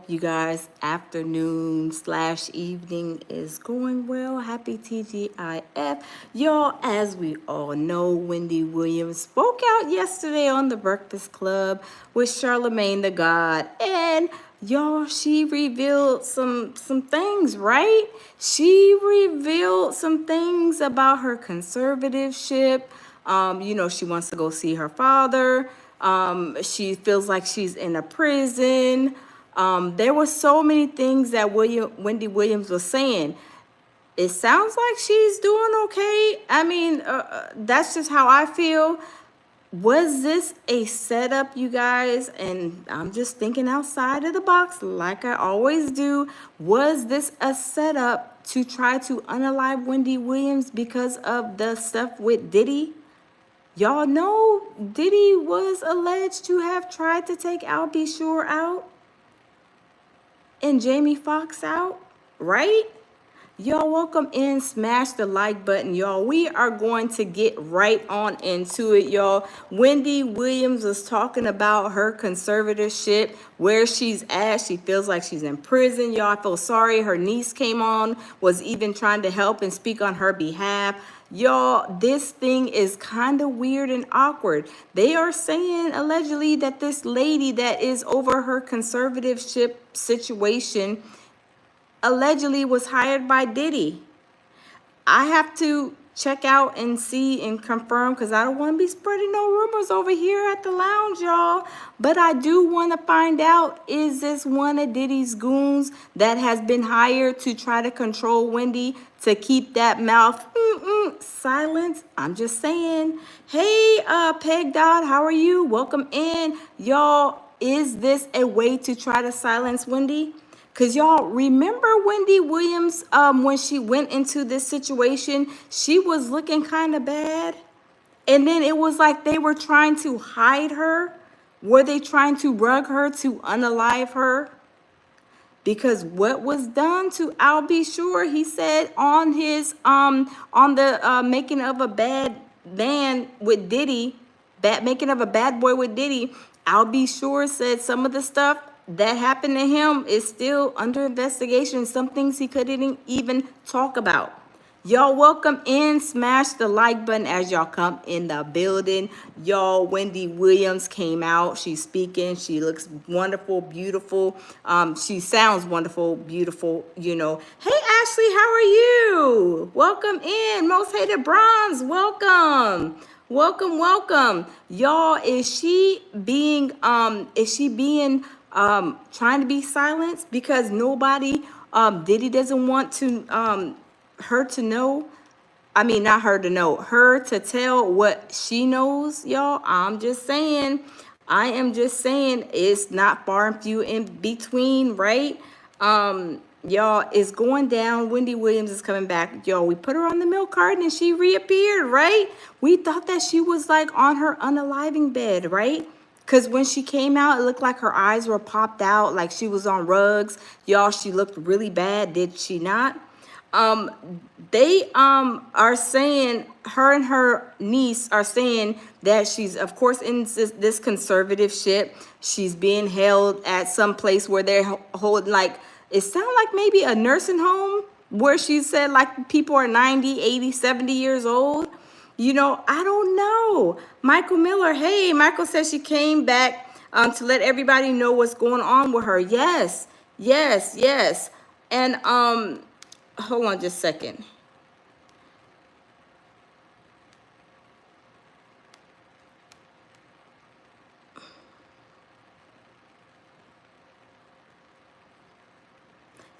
you guys afternoon slash evening is going well. Happy TGIF. Y'all, as we all know, Wendy Williams spoke out yesterday on The Breakfast Club with Charlemagne the God. And y'all, she revealed some things, right? She revealed some things about her conservatorship. She wants to go see her father. She feels like she's in a prison. There were so many things that Wendy Williams was saying. It sounds like she's doing okay. I mean, that's just how I feel. Was this a setup, you guys? And I'm just thinking outside of the box like I always do. Was this a setup to try to unalive Wendy Williams because of the stuff with Diddy? Y'all know Diddy was alleged to have tried to take Al B. Sure out and Jamie Foxx out, right? Y'all, welcome in. Smash the like button, y'all. We are going to get right on into it, y'all. Wendy Williams was talking about her conservatorship, where she's at. She feels like she's in prison, y'all. I feel sorry. Her niece came on, was even trying to help and speak on her behalf. Y'all, this thing is kind of weird and awkward. They are saying allegedly that this lady that is over her conservatorship situation allegedly was hired by Diddy. I have to check out and see and confirm because I don't want to be spreading no rumors over here at the lounge, y'all. But I do want to find out, is this one of Diddy's goons that has been hired to try to control Wendy to keep that mouth silent? I'm just saying. Hey, Peg Dodd, how are you? Welcome in. Y'all, is this a way to try to silence Wendy? Because y'all remember Wendy Williams, when she went into this situation, she was looking kind of bad. And then it was like they were trying to hide her. Were they trying to rug her to unalive her? Because what was done to Al B. Sure, he said on his on the making of a bad man with Diddy, making of a bad boy with Diddy, Al B. Sure said some of the stuff that happened to him is still under investigation. Some things he couldn't even talk about. Y'all, welcome in. Smash the like button as y'all come in the building. Y'all, Wendy Williams came out. She's speaking. She looks wonderful, beautiful. She sounds wonderful, beautiful, you know. Hey, Ashley, how are you? Welcome in. Most Hated Bronze, welcome. Welcome. Y'all, is she being trying to be silenced because nobody, Diddy doesn't want to, her to know, I mean, not her to know, her to tell what she knows, y'all. I am just saying, it's not far and few in between, right? Y'all, it's going down. Wendy Williams is coming back. Y'all, we put her on the milk carton and she reappeared, right? We thought that she was like on her unaliving bed, right? Because when she came out, it looked like her eyes were popped out, like she was on rugs. Y'all, she looked really bad, did she not? They are saying, her and her niece are saying that she's, of course, in this conservatorship. She's being held at some place where they're holding, like, it sounds like maybe a nursing home, where she said like people are 90, 80, 70 years old. You know, I don't know. Michael Miller, hey, Michael says she came back to let everybody know what's going on with her. Yes. And hold on just a second.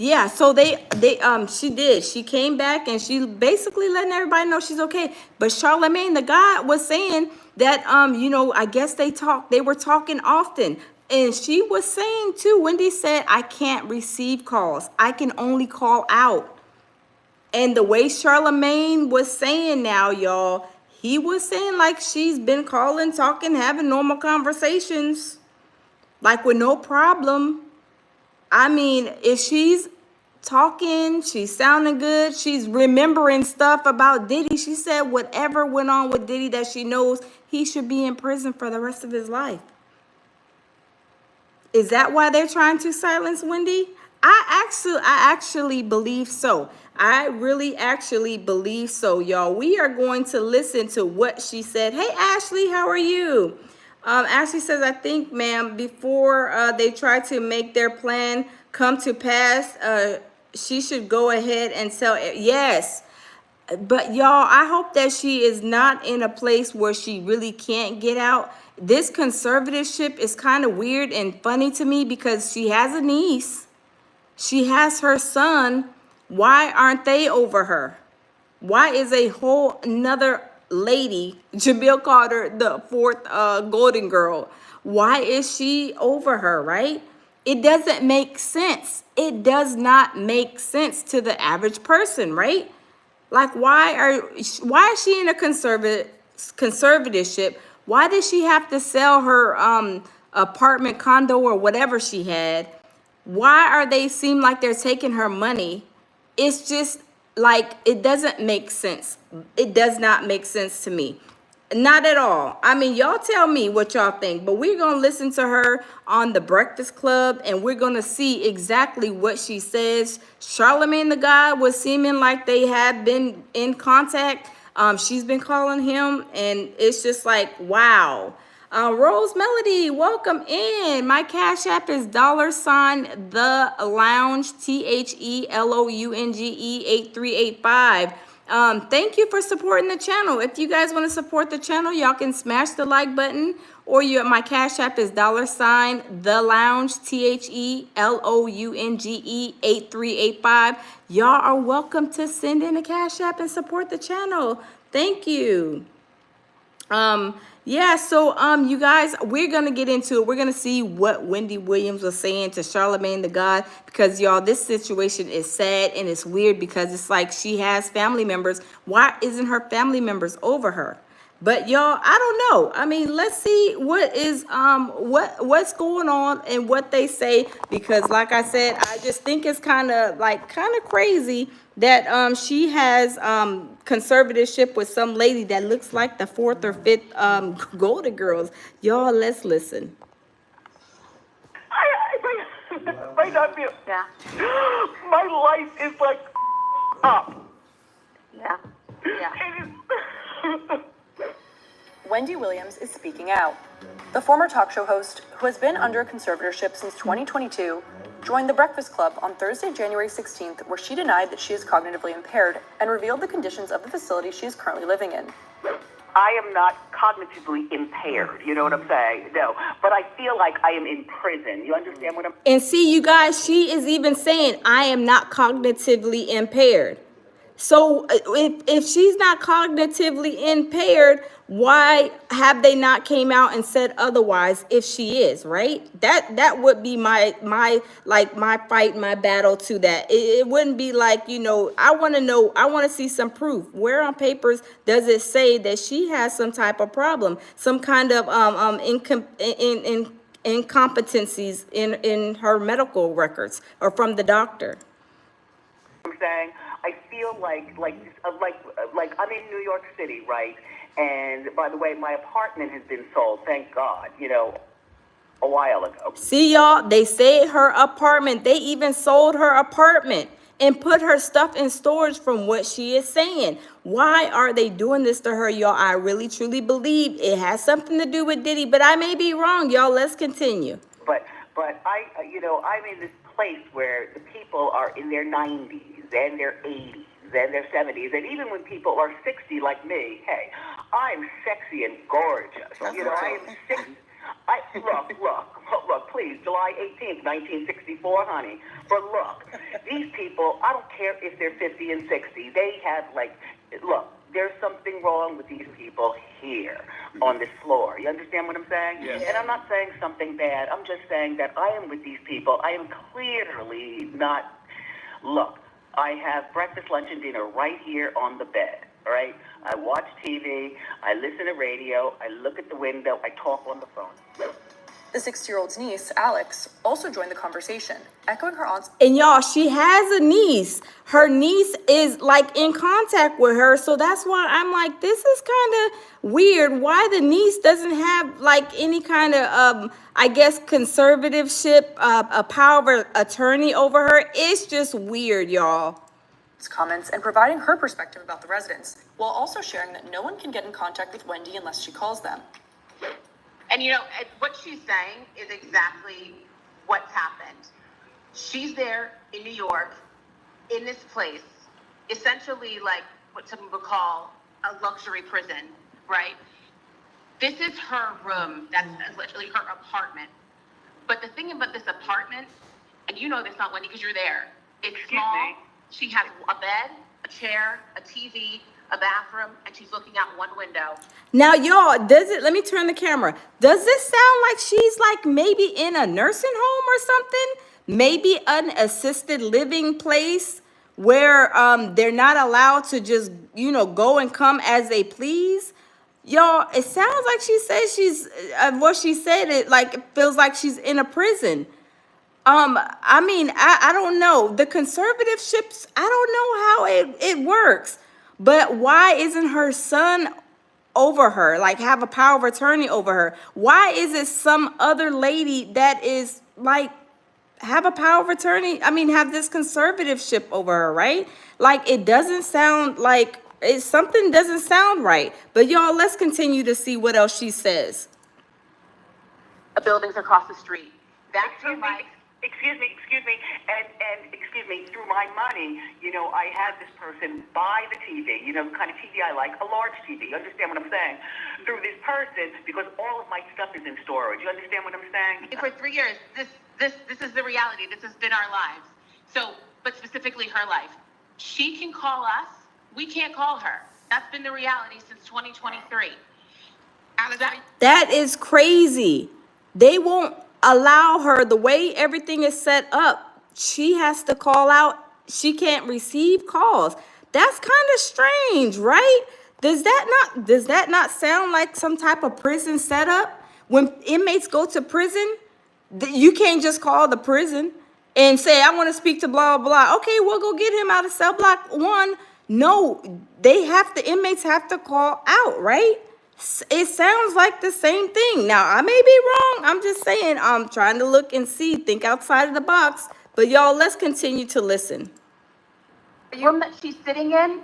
Yeah, so she came back and she basically letting everybody know she's okay. But Charlemagne the God was saying that I guess they were talking often. And she was saying too, Wendy said, I can't receive calls. I can only call out. And the way Charlemagne was saying now, y'all, he was saying like she's been calling, talking, having normal conversations, like with no problem. I mean, if she's talking, she's sounding good, she's remembering stuff about Diddy. She said whatever went on with Diddy that she knows, he should be in prison for the rest of his life. Is that why they're trying to silence Wendy? I actually believe so. I really actually believe so, y'all. We are going to listen to what she said. Hey, Ashley, how are you? Ashley says, I think, ma'am, before they try to make their plan come to pass, she should go ahead and sell it. Yes. But y'all, I hope that she is not in a place where she really can't get out. This conservatorship is kind of weird and funny to me because she has a niece. She has her son. Why aren't they over her? Why is a whole another lady, Jamil Carter, the fourth Golden Girl, why is she over her, right? It doesn't make sense. It does not make sense to the average person, right? Like, why is she in a conservatorship? Why did she have to sell her apartment, condo, or whatever she had? Why are they seem like they're taking her money? It's just like it doesn't make sense. It does not make sense to me. Not at all. I mean, y'all tell me what y'all think, but we're going to listen to her on the Breakfast Club and we're going to see exactly what she says. Charlamagne the God was seeming like they had been in contact. She's been calling him and it's just like, wow. Rose Melody, welcome in. My Cash App is $ the lounge, THELOUNGE 8385. Thank you for supporting the channel. If you guys want to support the channel, y'all can smash the like button, or my Cash App is $ the lounge, THELOUNGE 8385. Y'all are welcome to send in a Cash App and support the channel. Thank you. Yeah, so you guys, we're gonna get into it. We're gonna see what Wendy Williams was saying to Charlamagne the God, because y'all, this situation is sad and it's weird because it's like she has family members. Why isn't her family members over her? But y'all, I don't know. I mean, let's see what is what's going on and what they say, because like I said, I just think it's kind of crazy that she has conservatorship with some lady that looks like the fourth or fifth Golden Girls. Y'all, let's listen. Might not be. Yeah. My life is like up. Yeah. Yeah. It is. Wendy Williams is speaking out. The former talk show host, who has been under conservatorship since 2022, joined The Breakfast Club on Thursday, January 16th, where she denied that she is cognitively impaired and revealed the conditions of the facility she is currently living in. I am not cognitively impaired, you know what I'm saying? No, but I feel like I am in prison. You understand what I'm saying? And see, you guys, she is even saying, I am not cognitively impaired. So if she's not cognitively impaired, why have they not came out and said otherwise if she is, right? That would be my fight, my battle to that. It wouldn't be like, I want to know, I want to see some proof. Where on papers does it say that she has some type of problem, some kind of incompetencies in her medical records or from the doctor? I'm saying I feel like I'm in New York City, right? And by the way, my apartment has been sold, thank God, a while ago. See, y'all, they say her apartment, they even sold her apartment and put her stuff in storage from what she is saying. Why are they doing this to her, y'all? I really, truly believe it has something to do with Diddy, but I may be wrong, y'all. Let's continue. But I'm in this place where the people are in their 90s and their 80s and their 70s, and even when people are 60 like me, hey, I'm sexy and gorgeous. I am 60. Look, please, July 18th, 1964, honey. But look, these people, I don't care if they're 50 and 60. They have, look, there's something wrong with these people here on this floor. You understand what I'm saying? Yes. And I'm not saying something bad. I'm just saying that I am with these people. I am clearly not, look, I have breakfast, lunch, and dinner right here on the bed, all right? I watch TV, I listen to radio, I look at the window, I talk on the phone. The 60-year-old's niece, Alex, also joined the conversation, echoing her aunt's. And y'all, she has a niece. Her niece is like in contact with her. So that's why I'm like, this is kind of weird. Why the niece doesn't have like any kind of, I guess, conservatorship, a power of attorney over her. It's just weird, y'all. Comments and providing her perspective about the residents, while also sharing that no one can get in contact with Wendy unless she calls them. And you know, what she's saying is exactly what's happened. She's there in New York, in this place, essentially like what some would call a luxury prison, right? This is her room. That's literally her apartment. But the thing about this apartment, and you know this, not Wendy, because you're there, it's small. She has a bed, a chair, a TV, a bathroom, and she's looking out one window. Now, y'all, let me turn the camera. Does this sound like she's like maybe in a nursing home or something? Maybe an assisted living place where they're not allowed to just, go and come as they please? Y'all, it sounds like she says what she said, it feels like she's in a prison. I mean, I don't know. The conservatorships, I don't know how it works. But why isn't her son over her, like have a power of attorney over her? Why is it some other lady that is like have a power of attorney? I mean, have this conservatorship over her, right? Like it doesn't sound like something doesn't sound right. But y'all, let's continue to see what else she says. Buildings across the street. That's her Excuse me, life. and excuse me, through my money, I had this person buy the TV, the kind of TV I like, a large TV. You understand what I'm saying? Through this person, because all of my stuff is in storage. You understand what I'm saying? For 3 years, this is the reality. This has been our lives. So, but specifically her life. She can call us. We can't call her. That's been the reality since 2023. That is crazy. They won't allow her, the way everything is set up, she has to call out. She can't receive calls. That's kind of strange, right? Does that not sound like some type of prison setup? When inmates go to prison, you can't just call the prison and say, I want to speak to blah, blah, blah. Okay, we'll go get him out of cell block 1. No, the inmates have to call out, right? It sounds like the same thing. Now, I may be wrong. I'm just saying, I'm trying to look and think outside of the box. But y'all, let's continue to listen. The room that she's sitting in,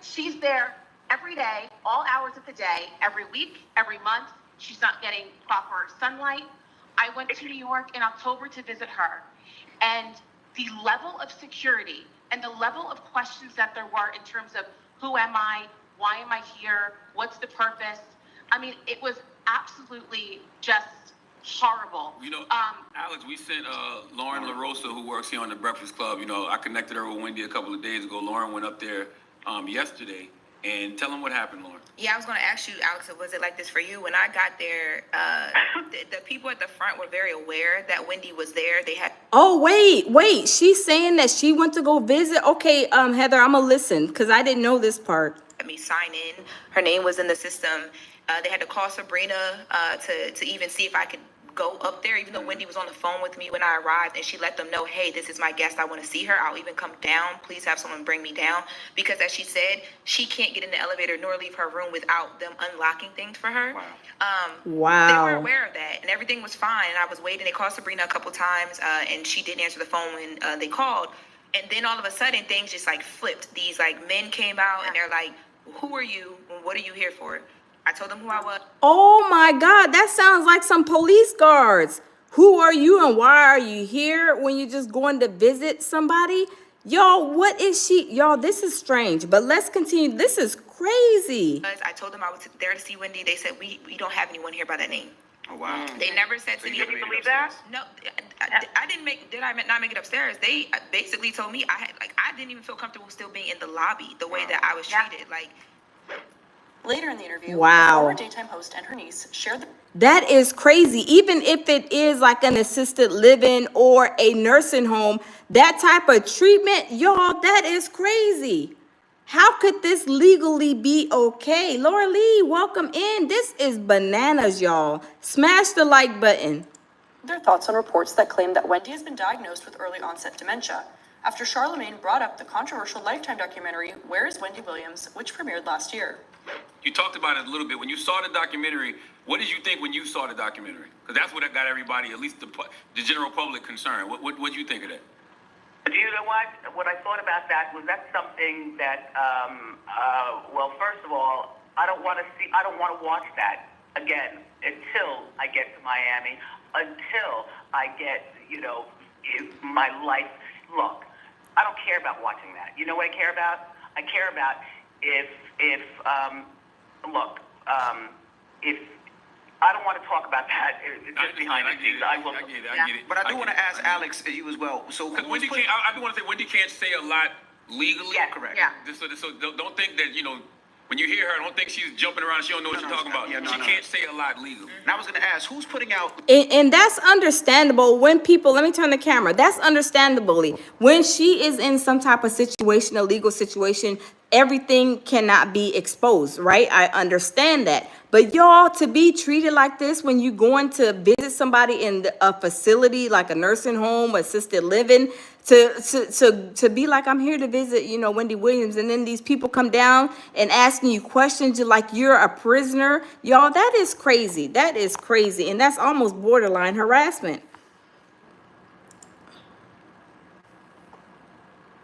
she's there every day, all hours of the day, every week, every month. She's not getting proper sunlight. I went to New York in October to visit her. And the level of security and the level of questions that there were in terms of who am I? Why am I here? What's the purpose? I mean, it was absolutely just horrible. Alex, we sent Lauren LaRosa, who works here on the Breakfast Club. I connected her with Wendy a couple of days ago. Lauren went up there yesterday. And tell them what happened, Lauren. Yeah, I was going to ask you, Alex, was it like this for you? When I got there, the people at the front were very aware that Wendy was there. They had. Oh, wait. She's saying that she went to go visit. Okay, Heather, I'm going to listen because I didn't know this part. Let me sign in. Her name was in the system. They had to call Sabrina to even see if I could go up there, even though Wendy was on the phone with me when I arrived, and she let them know, hey, this is my guest. I want to see her. I'll even come down. Please have someone bring me down. Because as she said, she can't get in the elevator nor leave her room without them unlocking things for her. Wow. They were aware of that, and everything was fine. And I was waiting. They called Sabrina a couple times, and she didn't answer the phone when they called. And then all of a sudden, things just like flipped. These like men came out, and they're like, who are you? What are you here for? I told them who I was. Oh my God, that sounds like some police guards. Who are you and why are you here when you're just going to visit somebody? Y'all, what is she? Y'all, this is strange, but let's continue. This is crazy. I told them I was there to see Wendy. They said, we don't have anyone here by that name. Oh, wow. They never said to me. Did you believe that? No, I didn't not make it upstairs? They basically told me I didn't even feel comfortable still being in the lobby the way that I was treated. Later in the interview, Wow. the former daytime host and her niece shared the. That is crazy. Even if it is like an assisted living or a nursing home, that type of treatment, y'all, that is crazy. How could this legally be okay? Laura Lee, welcome in. This is bananas, y'all. Smash the like button. Their thoughts on reports that claim that Wendy has been diagnosed with early onset dementia after Charlemagne brought up the controversial Lifetime documentary, Where is Wendy Williams, which premiered last year. You talked about it a little bit. When you saw the documentary, what did you think when you saw the documentary? Because that's what got everybody, at least the general public, concerned. What did you think of that? Do you know what? What I thought about that was that's something that, well, first of all, I don't want to watch that again until I get to Miami, until I get, my life. Look, I don't care about watching that. You know what I care about? I care about if I don't want to talk about that. Just behind the scenes, I will. I get it. But I do want to ask Alex you as well. So Because Wendy can't, I do want to say Wendy can't say a lot legally. Yeah, correct. Yeah. So don't think that, when you hear her, don't think she's jumping around. She don't know what she's talking about. She can't say a lot legally. And I was going to ask, who's putting out? And that's understandable when people, let me turn the camera. That's understandably. When she is in some type of situation, a legal situation, everything cannot be exposed, right? I understand that. But y'all, to be treated like this when you going to visit somebody in a facility like a nursing home, assisted living, to be like, I'm here to visit, Wendy Williams, and then these people come down and asking you questions like you're a prisoner. Y'all, that is crazy. That is crazy. And that's almost borderline harassment.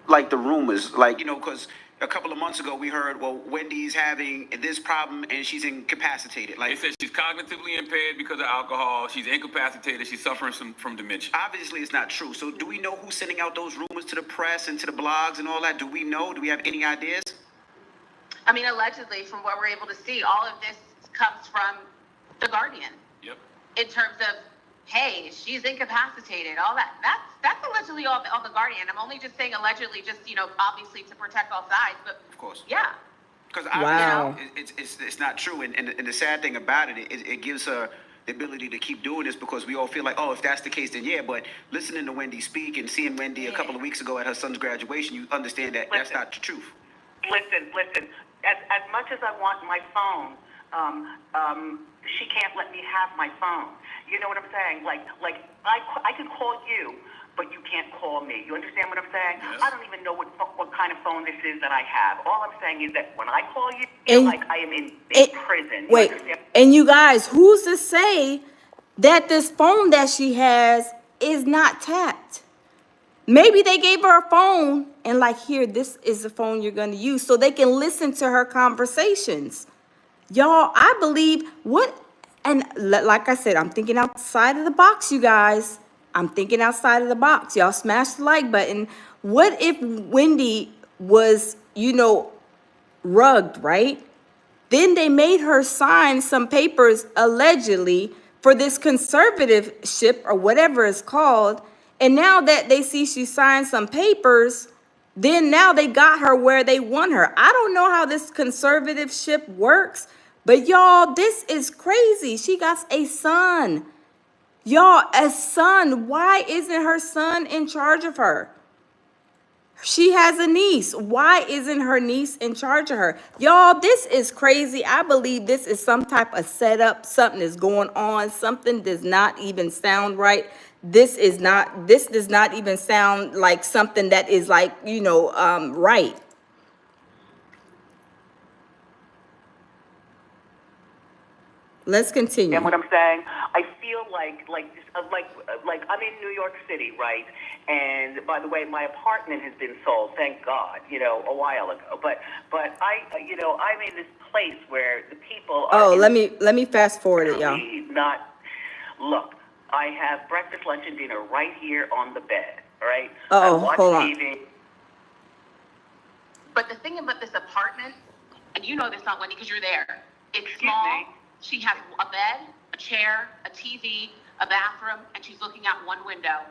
Like the rumors, because a couple of months ago we heard, well, Wendy's having this problem and she's incapacitated. They said she's cognitively impaired because of alcohol. She's incapacitated. She's suffering from dementia. Obviously, it's not true. So do we know who's sending out those rumors to the press and to the blogs and all that? Do we know? Do we have any ideas? I mean, allegedly, from what we're able to see, all of this comes from The Guardian. Yep. In terms of, hey, she's incapacitated, all that. That's allegedly all the Guardian. I'm only just saying allegedly, just, obviously to protect all sides. But Of course. yeah. Because Wow. it's not true. And the sad thing about it gives her the ability to keep doing this because we all feel like, oh, if that's the case, then yeah. But listening to Wendy speak and seeing Wendy a couple of weeks ago at her son's graduation, you understand that that's not the truth. Listen. As much as I want my phone, she can't let me have my phone. You know what I'm saying? Like I can call you, but you can't call me. You understand what I'm saying? Yes. I don't even know what kind of phone this is that I have. All I'm saying is that when I call you, I feel like I am in prison. Wait, and you guys, who's to say that this phone that she has is not tapped? Maybe they gave her a phone and like, here, this is the phone you're going to use so they can listen to her conversations. Y'all, I believe and like I said, I'm thinking outside of the box, you guys. I'm thinking outside of the box. Y'all smash the like button. What if Wendy was, rugged, right? Then they made her sign some papers allegedly for this conservatorship or whatever it's called. And now that they see she signed some papers, then now they got her where they want her. I don't know how this conservatorship works, but y'all, this is crazy. She got a son. Y'all, a son. Why isn't her son in charge of her? She has a niece. Why isn't her niece in charge of her? Y'all, this is crazy. I believe this is some type of setup. Something is going on. Something does not even sound right. This does not even sound like something that is like, right. Let's continue. And what I'm saying, I feel like I'm in New York City, right? And by the way, my apartment has been sold, thank God, a while ago. But I'm in this place where the people are. Oh, let me fast forward it, y'all. Look, I have breakfast, lunch, and dinner right here on the bed. All right. Oh, I watch hold on. TV. But the thing about this apartment, and you know this, not Wendy, because you're there. It's Excuse small. me? She has a bed, a chair, a TV, a bathroom, and she's looking out one window.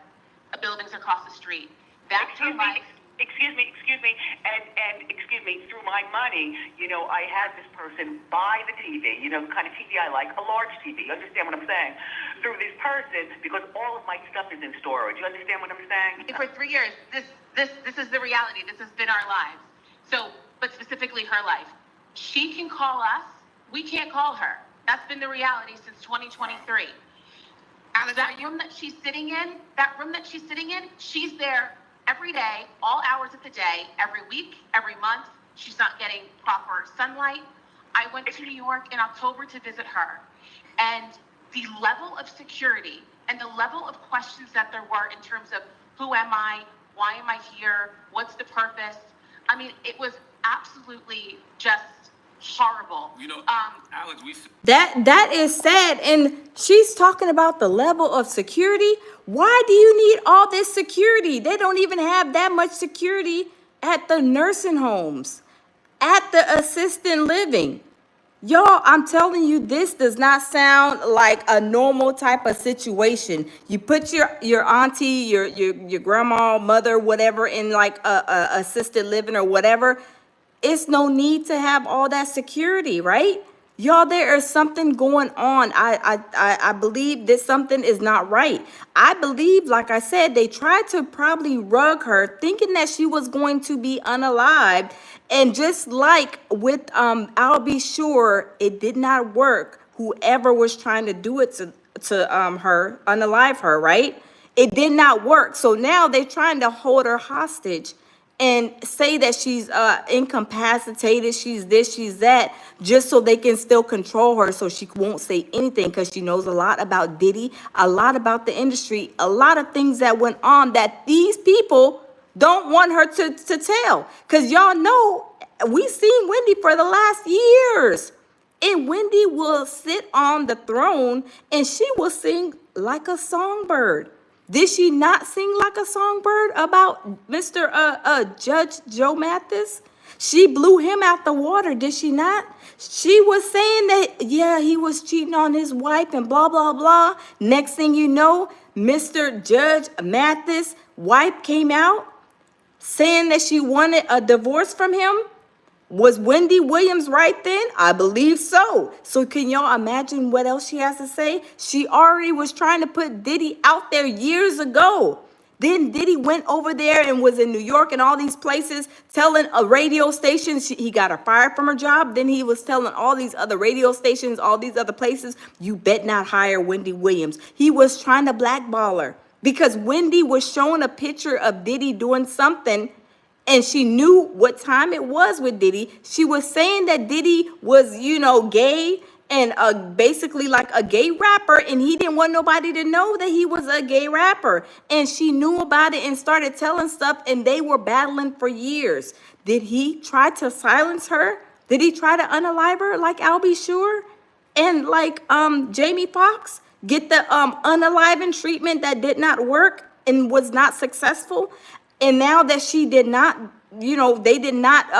The buildings across the street. That's her life. Excuse me, and excuse me, through my money, I had this person buy the TV, the kind of TV I like, a large TV. You understand what I'm saying? Through this person, because all of my stuff is in storage. You understand what I'm saying? For 3 years, this is the reality. This has been our lives. So, but specifically her life. She can call us. We can't call her. That's been the reality since 2023. That room that she's sitting in, she's there every day, all hours of the day, every week, every month. She's not getting proper sunlight. I went to New York in October to visit her, and the level of security and the level of questions that there were in terms of who am I, why am I here, what's the purpose? I mean, it was absolutely just horrible. You know, Alex, That is sad. And she's talking about the level of security. Why do you need all this security? They don't even have that much security at the nursing homes, at the assisted living. Y'all, I'm telling you, this does not sound like a normal type of situation. You put your auntie, your grandma, mother, whatever, in like a assisted living or whatever. It's no need to have all that security, right? Y'all, there is something going on. I believe that something is not right. I believe, like I said, they tried to probably rug her, thinking that she was going to be unalived. And just like with I'll Be Sure, it did not work. Whoever was trying to do it to her, unalive her, right? It did not work. So now they're trying to hold her hostage and say that she's incapacitated, she's this, she's that, just so they can still control her, so she won't say anything, because she knows a lot about Diddy, a lot about the industry, a lot of things that went on that these people don't want her to tell. Because y'all know, we've seen Wendy for the last years. And Wendy will sit on the throne and she will sing like a songbird. Did she not sing like a songbird about Mr. Judge Joe Mathis? She blew him out the water, did she not? She was saying that, yeah, he was cheating on his wife and blah, blah, blah. Next thing you know, Mr. Judge Mathis' wife came out saying that she wanted a divorce from him. Was Wendy Williams right then? I believe so. So can y'all imagine what else she has to say? She already was trying to put Diddy out there years ago. Then Diddy went over there and was in New York and all these places telling a radio station he got her fired from her job. Then he was telling all these other radio stations, all these other places, you bet not hire Wendy Williams. He was trying to blackball her because Wendy was showing a picture of Diddy doing something. And she knew what time it was with Diddy. She was saying that Diddy was, gay and basically like a gay rapper. And he didn't want nobody to know that he was a gay rapper. And she knew about it and started telling stuff. And they were battling for years. Did he try to silence her? Did he try to unalive her like I'll Be Sure? And like Jamie Foxx? Get the unaliving treatment that did not work and was not successful? And now that she did not, they did not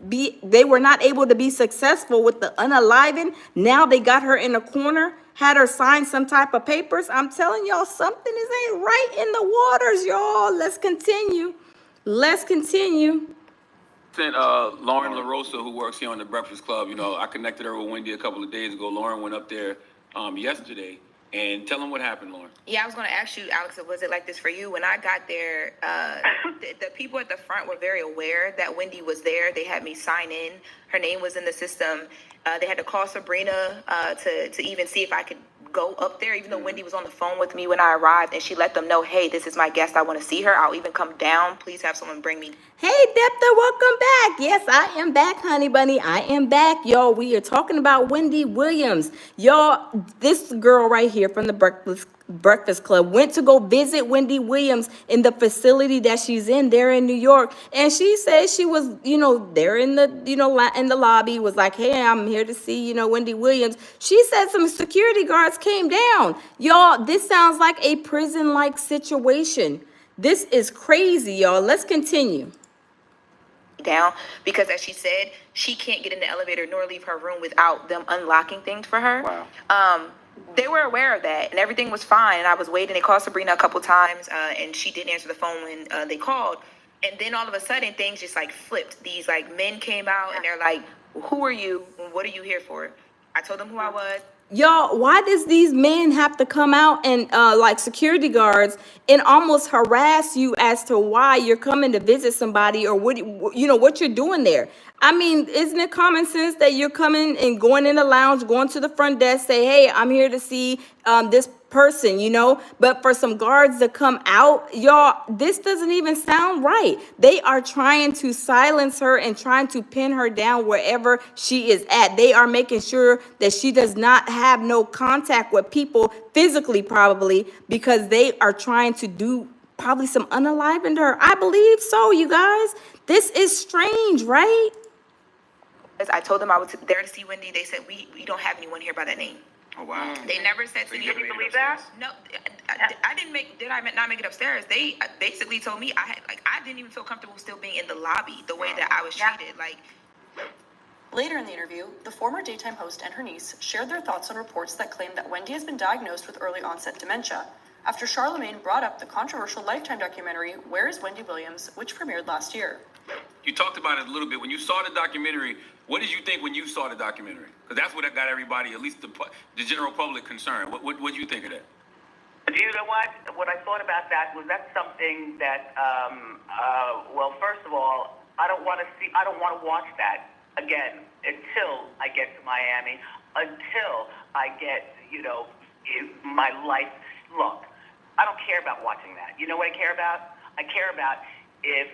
they were not able to be successful with the unaliving. Now they got her in a corner, had her sign some type of papers. I'm telling y'all, something ain't right in the waters, y'all. Let's continue. sent Lauren LaRosa, who works here on the Breakfast Club. I connected her with Wendy a couple of days ago. Lauren went up there yesterday. And tell them what happened, Lauren. Yeah, I was going to ask you, Alex, was it like this for you? When I got there, the people at the front were very aware that Wendy was there. They had me sign in. Her name was in the system. They had to call Sabrina to even see if I could go up there, even though Wendy was on the phone with me when I arrived, and she let them know, hey, this is my guest. I want to see her. I'll even come down. Please have someone bring me. Hey, Depta, welcome back. Yes, I am back, honey bunny. I am back, y'all. We are talking about Wendy Williams. Y'all, this girl right here from the Breakfast Club went to go visit Wendy Williams in the facility that she's in there in New York. And she said she was, there in the, in the lobby, was like, hey, I'm here to see, Wendy Williams. She said some security guards came down. Y'all, this sounds like a prison-like situation. This is crazy, y'all. Let's continue. Down because, as she said, she can't get in the elevator nor leave her room without them unlocking things for her. Wow. They were aware of that, and everything was fine. And I was waiting. They called Sabrina a couple times, and she didn't answer the phone when they called. And then all of a sudden, things just flipped. These men came out, and they're like, "Who are you? What are you here for?" I told them who I was. Y'all, why does these men have to come out and like security guards and almost harass you as to why you're coming to visit somebody or what what you're doing there? I mean, isn't it common sense that you're coming and going in the lounge, going to the front desk, say, "Hey, I'm here to see this person," But for some guards to come out, y'all, this doesn't even sound right. They are trying to silence her and trying to pin her down wherever she is at. They are making sure that she does not have no contact with people physically, probably, because they are trying to do probably some unaliving her. I believe so, you guys. This is strange, right? As I told them I was there to see Wendy, they said, we don't have anyone here by that name. Oh, wow. They never said to me. Did you believe that? No, I didn't make. Did I not make it upstairs? They basically told me I didn't even feel comfortable still being in the lobby the way that I was treated. Later in the interview, the former daytime host and her niece shared their thoughts on reports that claim that Wendy has been diagnosed with early onset dementia after Charlemagne brought up the controversial Lifetime documentary Where is Wendy Williams, which premiered last year. You talked about it a little bit. When you saw the documentary, what did you think when you saw the documentary? Because that's what got everybody, at least the general public, concerned. What did you think of that? Do you know what? What I thought about that was that's something that, well, first of all, I don't want to watch that again until I get to Miami, until I get, my life. Look, I don't care about watching that. You know what I care about? I care about if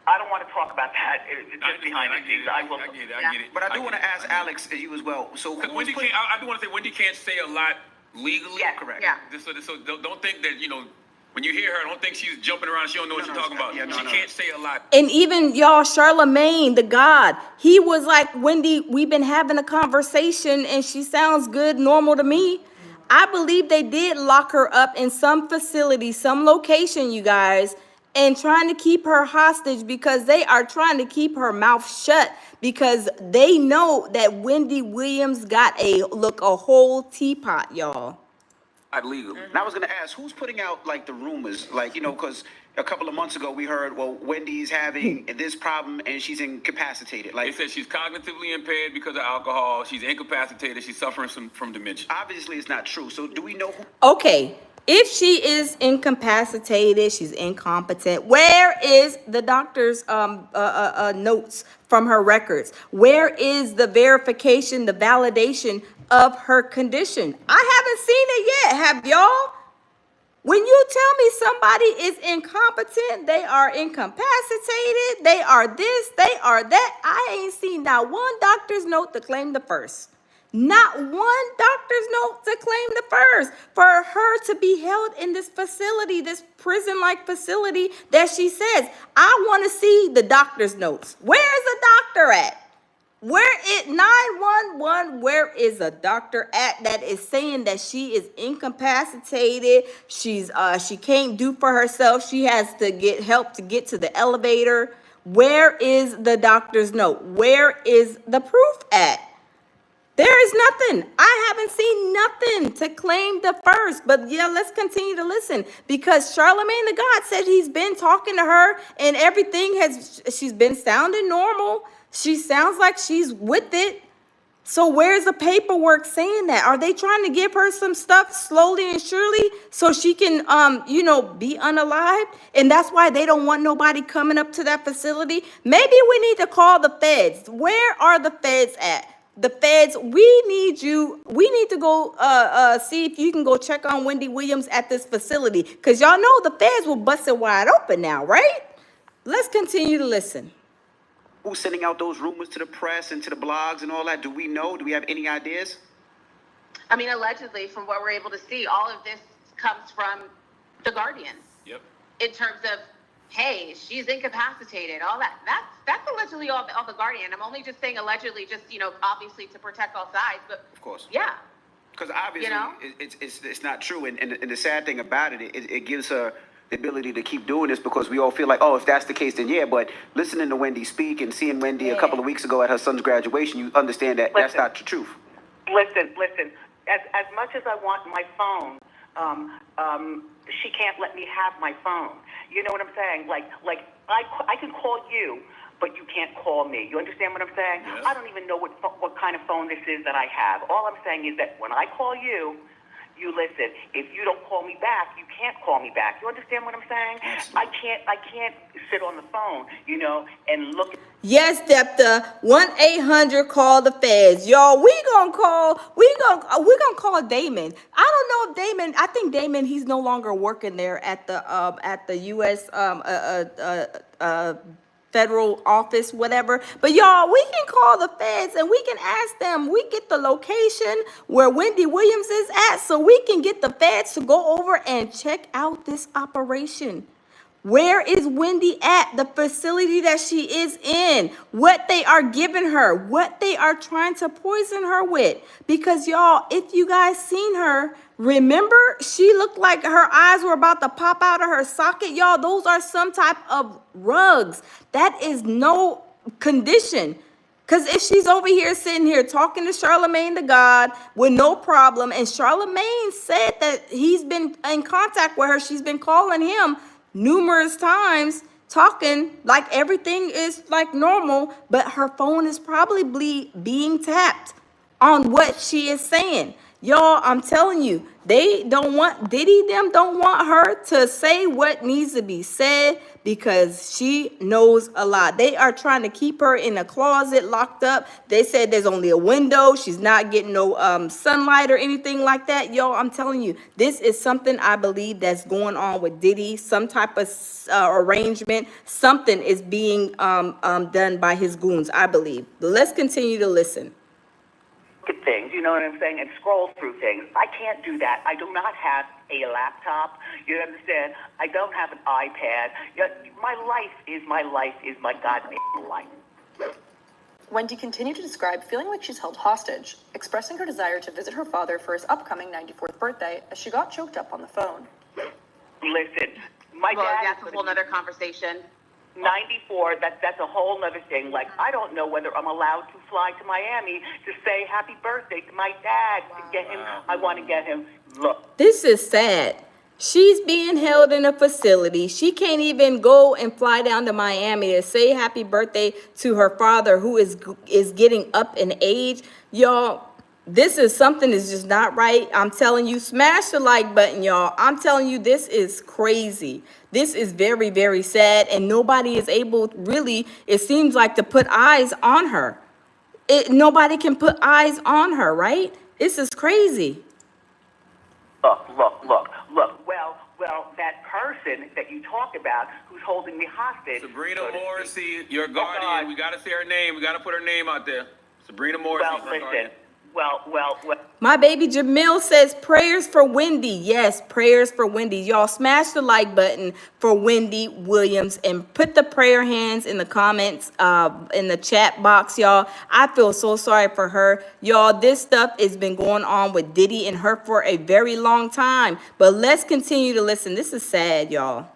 I don't want to talk about that. Just behind the scenes. I get it. But I do want to ask Alex you as well. So Wendy can't, I do want to say Wendy can't say a lot legally. Yes, correct. Yeah. So don't think that, when you hear her, don't think she's jumping around. She don't know what she's talking about. She can't say a lot. And even y'all, Charlemagne, the God, he was like, "Wendy, we've been having a conversation and she sounds good, normal to me." I believe they did lock her up in some facility, some location, you guys, and trying to keep her hostage because they are trying to keep her mouth shut because they know that Wendy Williams got a whole teapot, y'all. Legal. And I was going to ask, who's putting out the rumors? Because a couple of months ago we heard, well, Wendy's having this problem and she's incapacitated. They said she's cognitively impaired because of alcohol. She's incapacitated. She's suffering from dementia. Obviously, it's not true. So do we know who? Okay, if she is incapacitated, she's incompetent, where is the doctor's notes from her records? Where is the verification, the validation of her condition? I haven't seen it yet. Have y'all? When you tell me somebody is incompetent, they are incapacitated, they are this, they are that, I ain't seen not one doctor's note to claim the first. Not one doctor's note to claim the first. For her to be held in this facility, this prison-like facility that she says, I want to see the doctor's notes. Where is the doctor at? Where is 911? Where is a doctor at that is saying that she is incapacitated? She can't do for herself. She has to get help to get to the elevator. Where is the doctor's note? Where is the proof at? There is nothing. I haven't seen nothing to claim the first. But yeah, let's continue to listen because Charlemagne the God said he's been talking to her and she's been sounding normal. She sounds like she's with it. So where's the paperwork saying that? Are they trying to give her some stuff slowly and surely so she can, be unalived? And that's why they don't want nobody coming up to that facility. Maybe we need to call the feds. Where are the feds at? The feds, we need you. We need to go see if you can go check on Wendy Williams at this facility. Because y'all know the feds will bust it wide open now, right? Let's continue to listen. Who's sending out those rumors to the press and to the blogs and all that? Do we know? Do we have any ideas? I mean, allegedly, from what we're able to see, all of this comes from the Guardian. Yep. In terms of, hey, she's incapacitated, all that. That's allegedly all the Guardian. I'm only just saying allegedly, just obviously to protect all sides, but of course, yeah. Because obviously, it's not true, and the sad thing about it, it gives her the ability to keep doing this because we all feel like, oh, if that's the case, then yeah. But listening to Wendy speak and seeing Wendy a couple of weeks ago at her son's graduation, you understand that that's not the truth. Listen. As much as I want my phone, she can't let me have my phone. You know what I'm saying? Like I can call you but you can't call me. You understand what I'm saying? Yes. I don't even know what kind of phone this is that I have. All I'm saying is that when I call you, you listen. If you don't call me back, you can't call me back. You understand what I'm saying? Absolutely. I can't sit on the phone, and look. Yes, Depta. 1-800 call the feds. Y'all, we gonna call Damon. I don't know if Damon, I think Damon, he's no longer working there at the US federal office, whatever. But y'all, we can call the feds and we can ask them. We get the location where Wendy Williams is at, so we can get the feds to go over and check out this operation. Where is Wendy at? The facility that she is in, what they are giving her, what they are trying to poison her with. Because y'all, if you guys seen her, remember she looked like her eyes were about to pop out of her socket. Y'all, those are some type of rugs. That is no condition. Because if she's over here sitting here talking to Charlemagne the God with no problem, and Charlemagne said that he's been in contact with her, she's been calling him numerous times, talking like everything is like normal, but her phone is probably being tapped on what she is saying. Y'all, I'm telling you, Diddy them don't want her to say what needs to be said because she knows a lot. They are trying to keep her in a closet locked up. They said there's only a window. She's not getting no sunlight or anything like that. Y'all, I'm telling you, this is something I believe that's going on with Diddy, some type of arrangement. Something is being done by his goons, I believe. Let's continue to listen. Look at things, you know what I'm saying, and scroll through things. I can't do that. I do not have a laptop. You understand? I don't have an iPad. My life is my goddamn life. Wendy continued to describe feeling like she's held hostage, expressing her desire to visit her father for his upcoming 94th birthday as she got choked up on the phone. Listen, my Well, dad that's is a whole nother conversation. 94, that's a whole nother thing. Like, I don't know whether I'm allowed to fly to Miami to say happy birthday to my dad, to get him, I want to get him, look. This is sad. She's being held in a facility. She can't even go and fly down to Miami to say happy birthday to her father, who is getting up in age. Y'all, this is something that's just not right. I'm telling you, smash the like button, y'all. I'm telling you, this is crazy. This is very, very sad, and nobody is able, really, it seems like, to put eyes on her. Nobody can put eyes on her, right? This is crazy. Look. Well, that person that you talk about who's holding me hostage. Sabrina so to speak. Morrissey, your God. guardian. We got to say her name. We got to put her name out there. Sabrina Morrissey. Well, her listen. guardian. Well. My baby Jamil says prayers for Wendy. Yes, prayers for Wendy. Y'all smash the like button for Wendy Williams and put the prayer hands in the comments, in the chat box, y'all. I feel so sorry for her. Y'all, this stuff has been going on with Diddy and her for a very long time. But let's continue to listen. This is sad, y'all.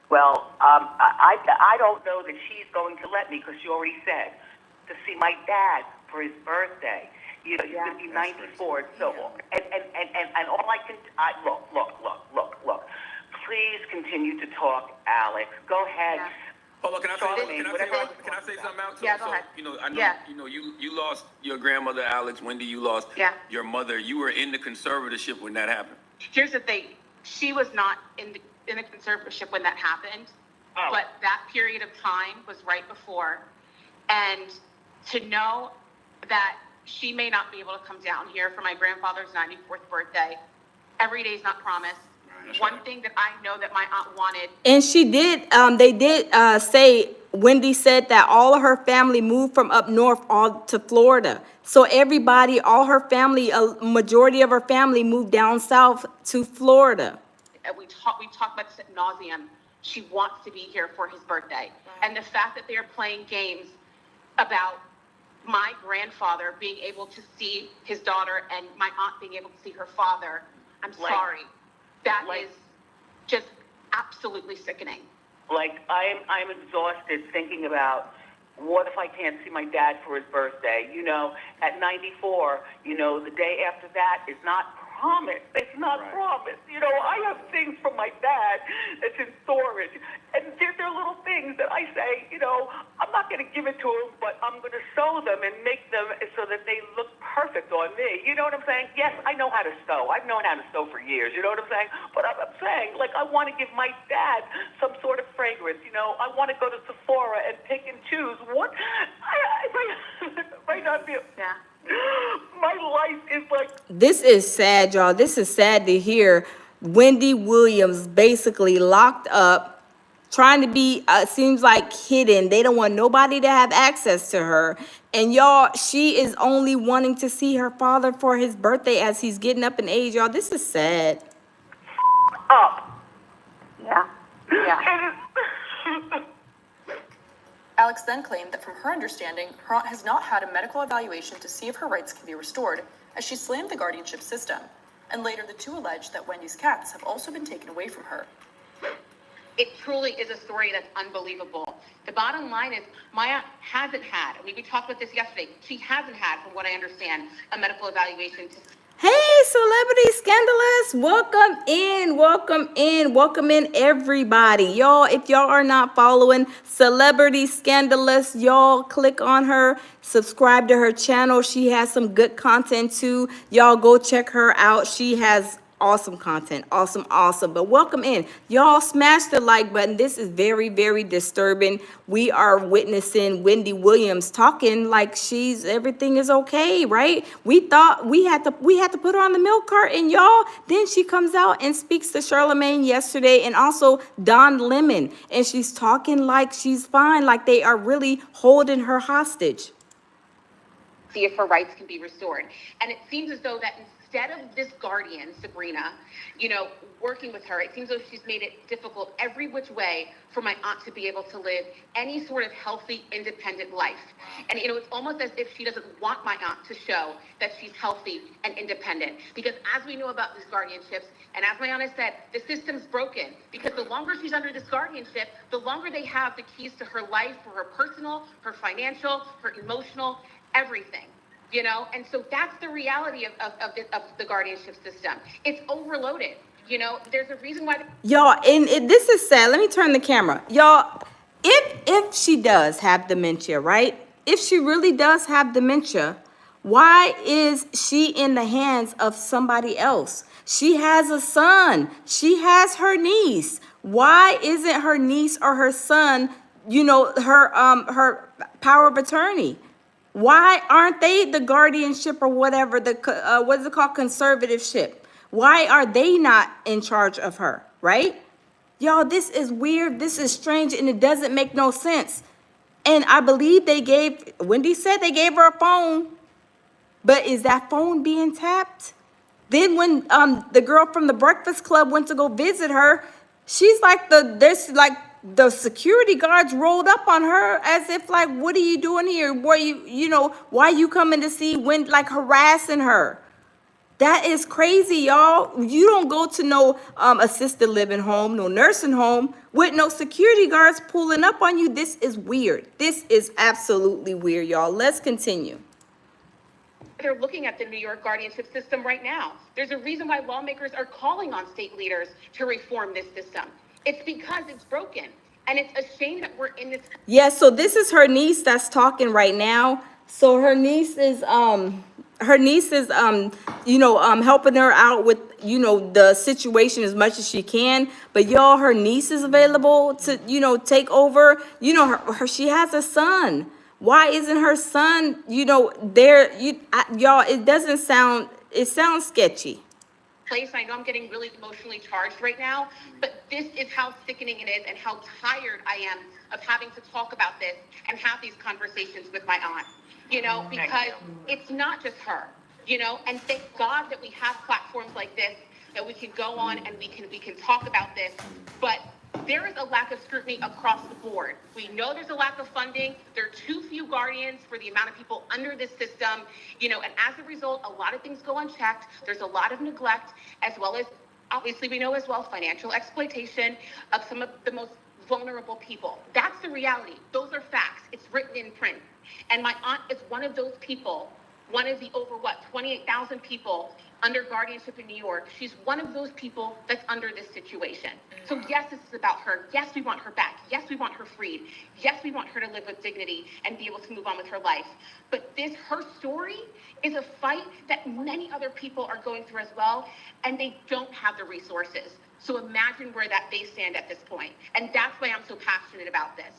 Well, I don't know that she's going to let me because she already said to see my dad for his birthday. He's going to be 94. So, and all look. Please continue to talk, Alex. Go ahead. Yeah. Oh, look, can I say something else? Yeah, go ahead. I know, Yeah. you lost your grandmother, Alex. Wendy, you lost your mother. You were in the conservatorship when that happened. Here's the thing. She was not in the conservatorship when that happened, but that period of time was right before. And to know that she may not be able to come down here for my grandfather's 94th birthday, every day is not promised. Right. One thing that I know that my aunt wanted. And she did, they did say, Wendy said that all of her family moved from up north all to Florida. So everybody, all her family, a majority of her family moved down south to Florida. We talk about this ad nauseum. She wants to be here for his birthday. And the fact that they are playing games about my grandfather being able to see his daughter and my aunt being able to see her father, I'm sorry. That is just absolutely sickening. Like, I'm exhausted thinking about what if I can't see my dad for his birthday? At 94, the day after that is not promised. It's not promised. I have things from my dad that's in storage. And there are little things that I say, I'm not not going to give it to them, but I'm going to sew them and make them so that they look perfect on me. You know what I'm saying? Yes, I know how to sew. I've known how to sew for years. You know what I'm saying? But I'm saying, like, I want to give my dad some sort of fragrance. You know, I want to go to Sephora and pick and choose. What? Right on you. Yeah. My life is like. This is sad, y'all. This is sad to hear. Wendy Williams basically locked up, trying to be, seems like hidden. They don't want nobody to have access to her. And y'all, she is only wanting to see her father for his birthday as he's getting up in age. Y'all, this is sad. Up. Yeah. Yeah. Alex then claimed that from her understanding, her aunt has not had a medical evaluation to see if her rights can be restored, as she slammed the guardianship system. And later, the two alleged that Wendy's cats have also been taken away from her. It truly is a story that's unbelievable. The bottom line is Maya hasn't had, I mean, we talked about this yesterday, she hasn't had, from what I understand, a medical evaluation to. Hey, Celebrity Scandalous, welcome in everybody. Y'all, if y'all are not following Celebrity Scandalous, y'all click on her, subscribe to her channel. She has some good content too. Y'all go check her out. She has awesome content, awesome. But welcome in. Y'all smash the like button. This is very, very disturbing. We are witnessing Wendy Williams talking like everything is okay, right? We thought we had to put her on the milk carton, y'all. Then she comes out and speaks to Charlamagne yesterday and also Don Lemon. And she's talking like she's fine, like they are really holding her hostage. See if her rights can be restored. And it seems as though that instead of this guardian, Sabrina, working with her, it seems as though she's made it difficult every which way for my aunt to be able to live any sort of healthy, independent life. And, it's almost as if she doesn't want my aunt to show that she's healthy and independent. Because as we know about these guardianships, and as my aunt has said, the system's broken. Because the longer she's under this guardianship, the longer they have the keys to her life, for her personal, her financial, her emotional, everything. And so that's the reality of the guardianship system. It's overloaded. There's a reason why. Y'all, and this is sad. Let me turn the camera. Y'all, if she does have dementia, right? If she really does have dementia, why is she in the hands of somebody else? She has a son. She has her niece. Why isn't her niece or her son, her power of attorney? Why aren't they the guardianship or whatever, what is it called, conservatorship? Why are they not in charge of her, right? Y'all, this is weird, this is strange, and it doesn't make no sense. And I believe Wendy said they gave her a phone, but is that phone being tapped? Then when the girl from the Breakfast Club went to go visit her, she's like the security guards rolled up on her as if like, what are you doing here? Why you coming to see Wendy, like harassing her? That is crazy, y'all. You don't go to no assisted living home, no nursing home with no security guards pulling up on you. This is weird. This is absolutely weird, y'all. Let's continue. They're looking at the New York guardianship system right now. There's a reason why lawmakers are calling on state leaders to reform this system. It's because it's broken. And it's a shame that we're in this. Yeah, so this is her niece that's talking right now. So her niece is helping her out with, the situation as much as she can. But y'all, her niece is available to, take over. She has a son. Why isn't her son, there? Y'all, it sounds sketchy. Place. I know I'm getting really emotionally charged right now, but this is how sickening it is and how tired I am of having to talk about this and have these conversations with my aunt, because it's not just her, and thank God that we have platforms like this that we can go on and we can talk about this, but there is a lack of scrutiny across the board. We know there's a lack of funding. There are too few guardians for the amount of people under this system, and as a result, a lot of things go unchecked. There's a lot of neglect, as well as, obviously, we know as well, financial exploitation of some of the most vulnerable people. That's the reality. Those are facts. It's written in print. And my aunt is one of those people one of the over 28,000 people under guardianship in New York. She's one of those people that's under this situation. So yes, this is about her. Yes, we want her back. Yes, we want her freed. Yes, we want her to live with dignity and be able to move on with her life. But her story is a fight that many other people are going through as well, and they don't have the resources. So imagine where that they stand at this point. And that's why I'm so passionate about this.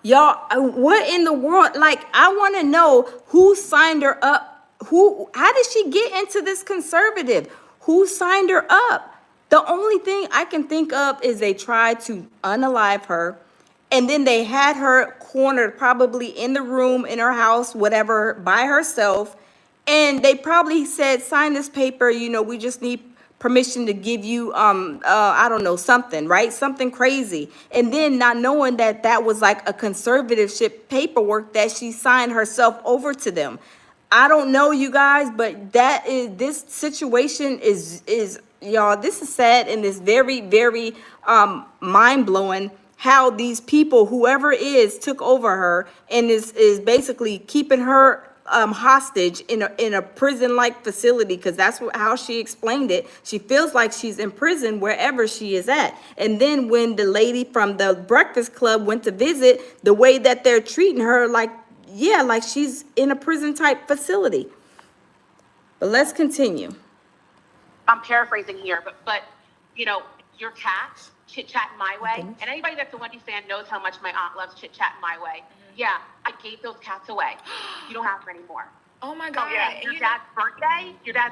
Y'all, what in the world? Like, I want to know who signed her up. How did she get into this conservative? Who signed her up? The only thing I can think of is they tried to unalive her, and then they had her cornered probably in the room, in her house, whatever, by herself. And they probably said, sign this paper, we just need permission to give you, I don't know, something, right? Something crazy. And then not knowing that that was like a conservatorship paperwork that she signed herself over to them. I don't know, you guys, but this situation is y'all, this is sad, and it's very, very mind-blowing how these people, whoever is, took over her and is basically keeping her hostage in a prison-like facility, because that's how she explained it. She feels like she's in prison wherever she is at. And then when the lady from the Breakfast Club went to visit, the way that they're treating her, like she's in a prison-type facility. But let's continue. I'm paraphrasing here, but your cat, Chit Chat My Way, and anybody that's a Wendy fan knows how much my aunt loves Chit Chat My Way. Yeah, I gave those cats away. You don't have them anymore. Oh my God. Yeah, your dad's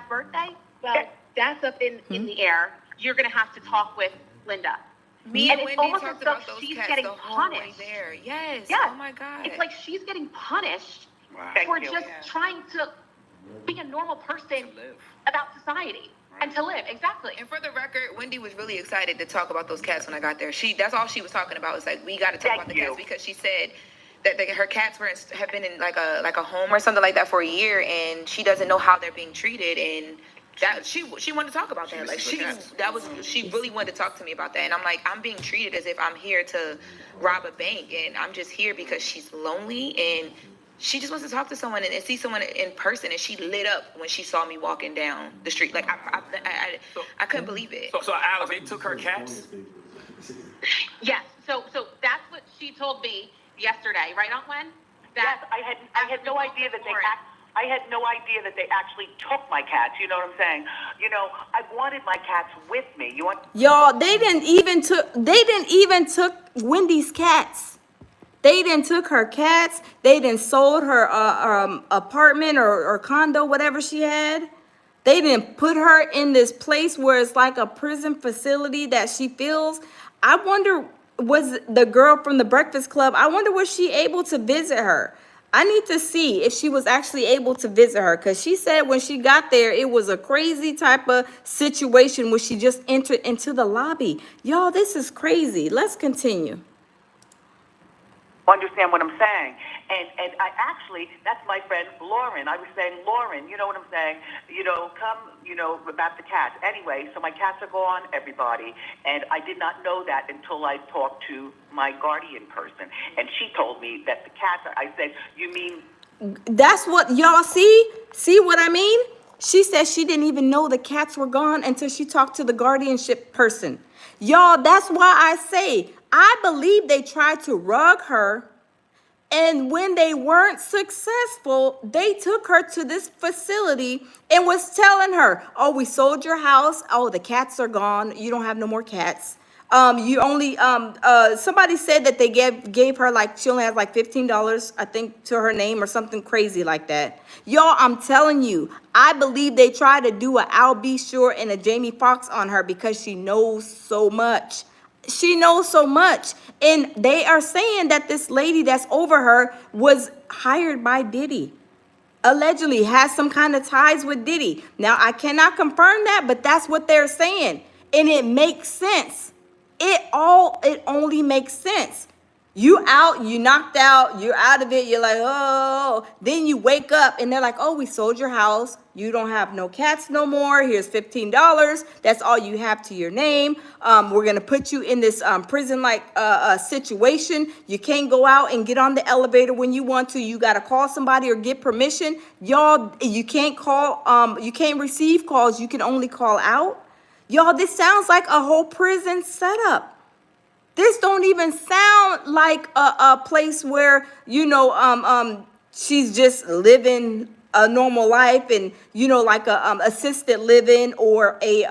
birthday. Well, that's up in the air. You're gonna have to talk with Linda. Me and it's Wendy almost talked as though about those she's cats getting the whole way punished. there. Yes. Yes. Oh my God. It's like she's getting punished for just trying to be a normal person about society and to live. Exactly. And for the record, Wendy was really excited to talk about those cats when I got there. That's all she was talking about. It's like, we got to talk about the cats, because she said that her cats have been in like a home or something like that for a year, and she doesn't know how they're being treated, and that she wanted to talk about that. Like she really wanted to talk to me about that, and I'm like, I'm being treated as if I'm here to rob a bank, and I'm just here because she's lonely and she just wants to talk to someone and see someone in person. And she lit up when she saw me walking down the street. Like I couldn't believe it. So Alex, they took her cats? Yes. So that's what she told me yesterday, right, Aunt Wen? Yes, I had no idea that I had no idea that they actually took my cats. You know what I'm saying? I wanted my cats with me. Y'all, they didn't even took Wendy's cats. They didn't took her cats. They didn't sold her apartment or condo, whatever she had. They didn't put her in this place where it's like a prison facility that she feels. I wonder, was the girl from the Breakfast Club, I wonder, was she able to visit her? I need to see if she was actually able to visit her, because she said when she got there, it was a crazy type of situation where she just entered into the lobby. Y'all, this is crazy. Let's continue. Understand what I'm saying? And I actually, that's my friend Lauren. I was saying, Lauren, you know what I'm saying? Come, about the cats. Anyway, so my cats are gone, everybody. And I did not know that until I talked to my guardian person. And she told me that the cats I said, you mean? That's what y'all see? See what I mean? She said she didn't even know the cats were gone until she talked to the guardianship person. Y'all, that's why I say, I believe they tried to rug her, and when they weren't successful, they took her to this facility and was telling her, oh, we sold your house. Oh, the cats are gone. You don't have no more cats. You only, somebody said that they gave her, like, she only has like $15, I think, to her name or something crazy like that. Y'all, I'm telling you, I believe they tried to do a Al B. Sure and a Jamie Foxx on her because she knows so much. She knows so much. And they are saying that this lady that's over her was hired by Diddy. Allegedly has some kind of ties with Diddy. Now, I cannot confirm that, but that's what they're saying. And it makes sense. It only makes sense. You out, you knocked out, you're out of it, you're like, oh, then you wake up and they're like, oh, we sold your house. You don't have no cats no more. Here's $15. That's all you have to your name. We're gonna put you in this prison-like situation. You can't go out and get on the elevator when you want to. You gotta call somebody or get permission. Y'all, you can't call, you can't receive calls. You can only call out. Y'all, this sounds like a whole prison setup. This don't even sound like a place where, she's just living a normal life and, like a assisted living or a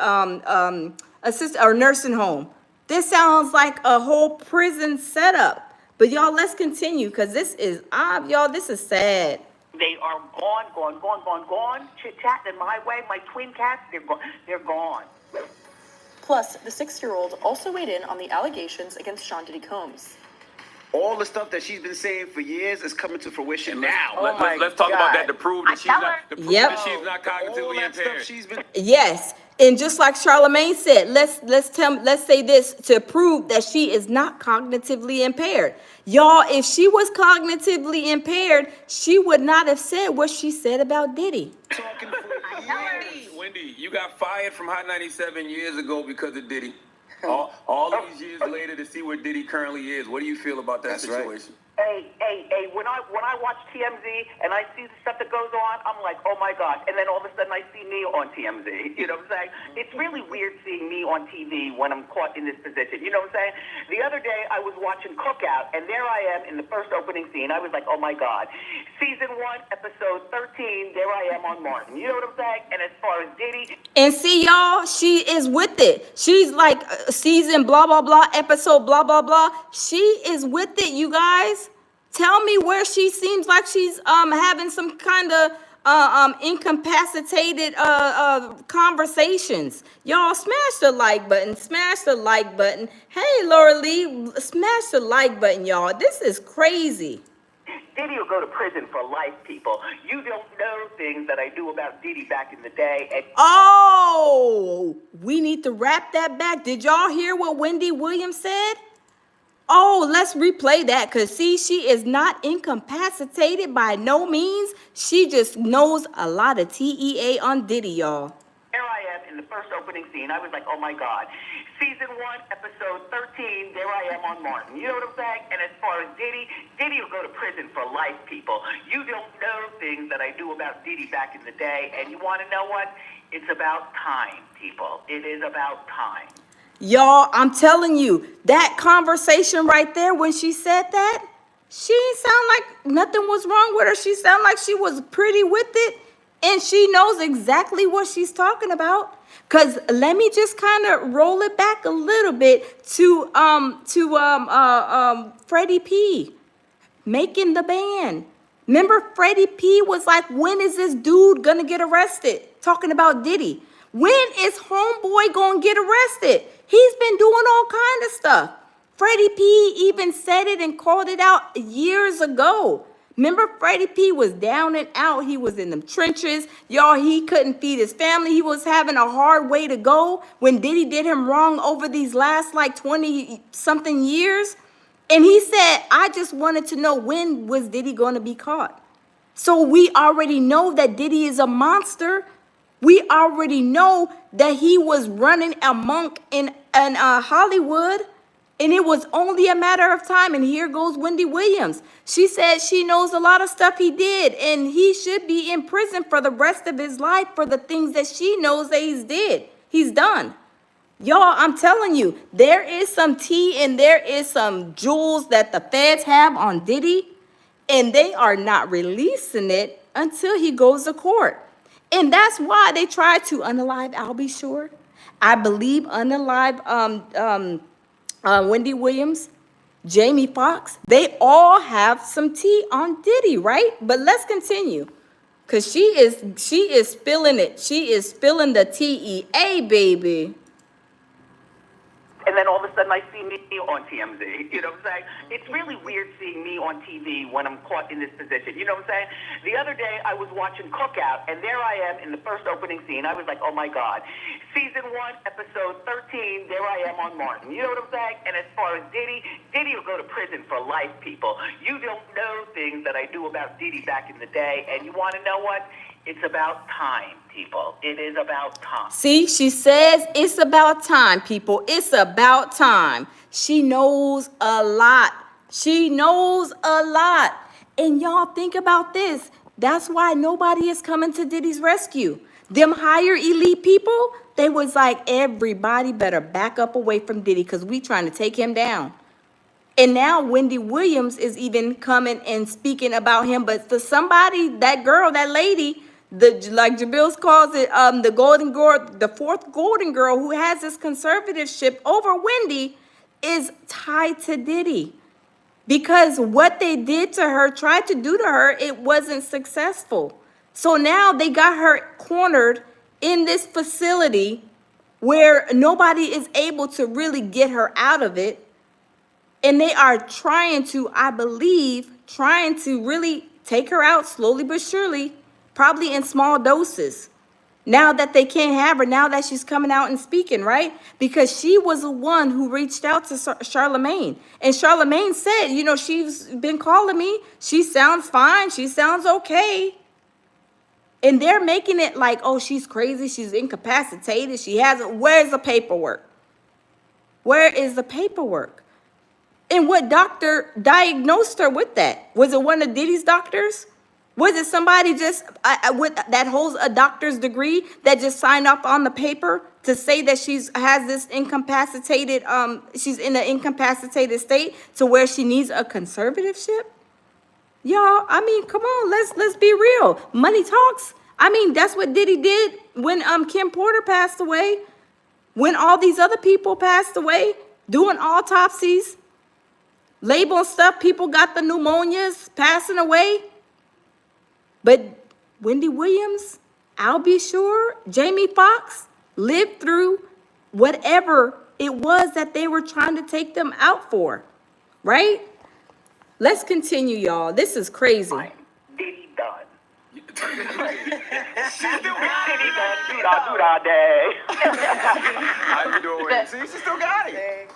assist or nursing home. This sounds like a whole prison setup. But y'all, let's continue because this is this is sad. They are gone. Chit-chatting my way. My twin cats, they're gone. Plus, the 6-year-old also weighed in on the allegations against Sean Diddy Combs. All the stuff that she's been saying for years is coming to fruition now. Let's talk about that to prove that she's not, Yep. that she's not cognitively impaired. She's been. Yes, and just like Charlamagne said, let's say this to prove that she is not cognitively impaired. Y'all, if she was cognitively impaired, she would not have said what she said about Diddy. Talking for years. Wendy, you got fired from Hot 97 years ago because of Diddy. All these years later to see where Diddy currently is. What do you feel about that situation? Hey, when I watch TMZ and I see the stuff that goes on, I'm like, oh my God. And then all of a sudden I see me on TMZ. You know what I'm saying? It's really weird seeing me on TV when I'm caught in this position. You know what I'm saying? The other day I was watching Cookout and there I am in the first opening scene. I was like, oh my God. Season 1, episode 13, there I am on Martin. You know what I'm saying? And as far as Diddy. And see, y'all, she is with it. She's like season blah, blah, blah, episode blah, blah, blah. She is with it, you guys. Tell me where she seems like she's having some kind of incapacitated conversations. Y'all smash the like button, smash the like button. Hey, Laura Lee, smash the like button, y'all. This is crazy. Diddy will go to prison for life, people. You don't know things that I knew about Diddy back in the day. And oh, we need to wrap that back. Did y'all hear what Wendy Williams said? Oh, let's replay that because, see, she is not incapacitated by no means. She just knows a lot of TEA on Diddy, y'all. There I am in the first opening scene. I was like, oh, my God. Season 1, episode 13, there I am on Martin. You know what I'm saying? And as far as Diddy will go to prison for life, people. You don't know things that I knew about Diddy back in the day. And you want to know what? It's about time, people. It is about time. Y'all, I'm telling you, that conversation right there when she said that, she sound like nothing was wrong with her. She sound like she was pretty with it, and she knows exactly what she's talking about. Cause let me just kind of roll it back a little bit to Freddie P making the band. Remember, Freddie P was like, when is this dude gonna get arrested? Talking about Diddy. When is homeboy gonna get arrested? He's been doing all kind of stuff. Freddie P even said it and called it out years ago. Remember, Freddie P was down and out. He was in them trenches. Y'all, he couldn't feed his family. He was having a hard way to go when Diddy did him wrong over these last like 20-something years. And he said, I just wanted to know when was Diddy going to be caught. So we already know that Diddy is a monster. We already know that he was running amok in Hollywood, and it was only a matter of time. And here goes Wendy Williams. She said she knows a lot of stuff he did, and he should be in prison for the rest of his life for the things that she knows that he's done. Y'all, I'm telling you, there is some tea and there is some jewels that the feds have on Diddy, and they are not releasing it until he goes to court. And that's why they tried to unalive Albie Shore. I believe unalive Wendy Williams, Jamie Foxx. They all have some tea on Diddy, right? But let's continue. Because she is spilling it. She is spilling the TEA, baby. And then all of a sudden I see me on TMZ. You know what I'm saying? It's really weird seeing me on TV when I'm caught in this position. You know what I'm saying? The other day I was watching Cookout, and there I am in the first opening scene. I was like, oh my God. Season 1, episode 13, there I am on Martin. You know what I'm saying? And as far as Diddy will go to prison for life, people. You don't know things that I knew about Diddy back in the day, and you want to know what? It's about time, people. It is about time. See, she says it's about time, people. It's about time. She knows a lot. She knows a lot. And y'all think about this. That's why nobody is coming to Diddy's rescue. Them higher elite people, they was like, everybody better back up away from Diddy because we trying to take him down. And now Wendy Williams is even coming and speaking about him. But for somebody, that girl, that lady, like Jabil's calls it, the golden girl, the fourth golden girl who has this conservatorship over Wendy is tied to Diddy. Because what they did to her, tried to do to her, it wasn't successful. So now they got her cornered in this facility where nobody is able to really get her out of it. And they are trying to, I believe, trying to really take her out slowly but surely, probably in small doses. Now that they can't have her, now that she's coming out and speaking, right? Because she was the one who reached out to Charlamagne. And Charlamagne said, you know, she's been calling me. She sounds fine. She sounds okay. And they're making it like, oh, she's crazy. She's incapacitated. She hasn't. Where's the paperwork? Where is the paperwork? And what doctor diagnosed her with that? Was it one of Diddy's doctors? Was it somebody just with that holds a doctor's degree that just signed off on the paper to say that has this incapacitated, she's in an incapacitated state to where she needs a conservatorship? Y'all, I mean, come on, let's be real. Money talks. I mean, that's what Diddy did when Kim Porter passed away, when all these other people passed away, doing autopsies, labeling stuff. People got the pneumonias, passing away. But Wendy Williams, I'll be sure, Jamie Foxx lived through whatever it was that they were trying to take them out for, right? Let's continue, y'all. This is crazy. Diddy done. She still got Diddy done. Do-da day. How you doing? See, she still got it.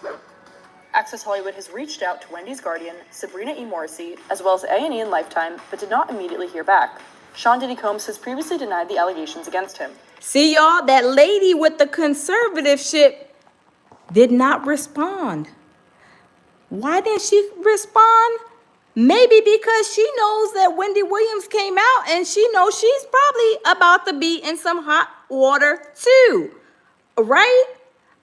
Access Hollywood has reached out to Wendy's guardian, Sabrina E. Morrissey, as well as A&E and Lifetime, but did not immediately hear back. Sean Diddy Combs has previously denied the allegations against him. See, y'all, that lady with the conservatorship did not respond. Why didn't she respond? Maybe because she knows that Wendy Williams came out and she knows she's probably about to be in some hot water too, right?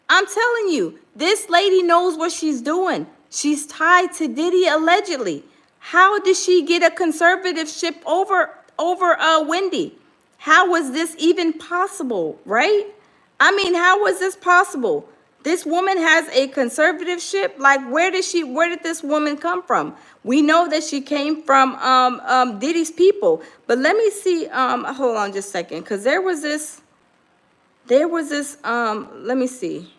I'm telling you, this lady knows what she's doing. She's tied to Diddy allegedly. How did she get a conservatorship over Wendy? How was this even possible, right? I mean, how was this possible? This woman has a conservatorship. Like, where did this woman come from? We know that she came from Diddy's people. But let me see, hold on just a second, because there was this, let me see.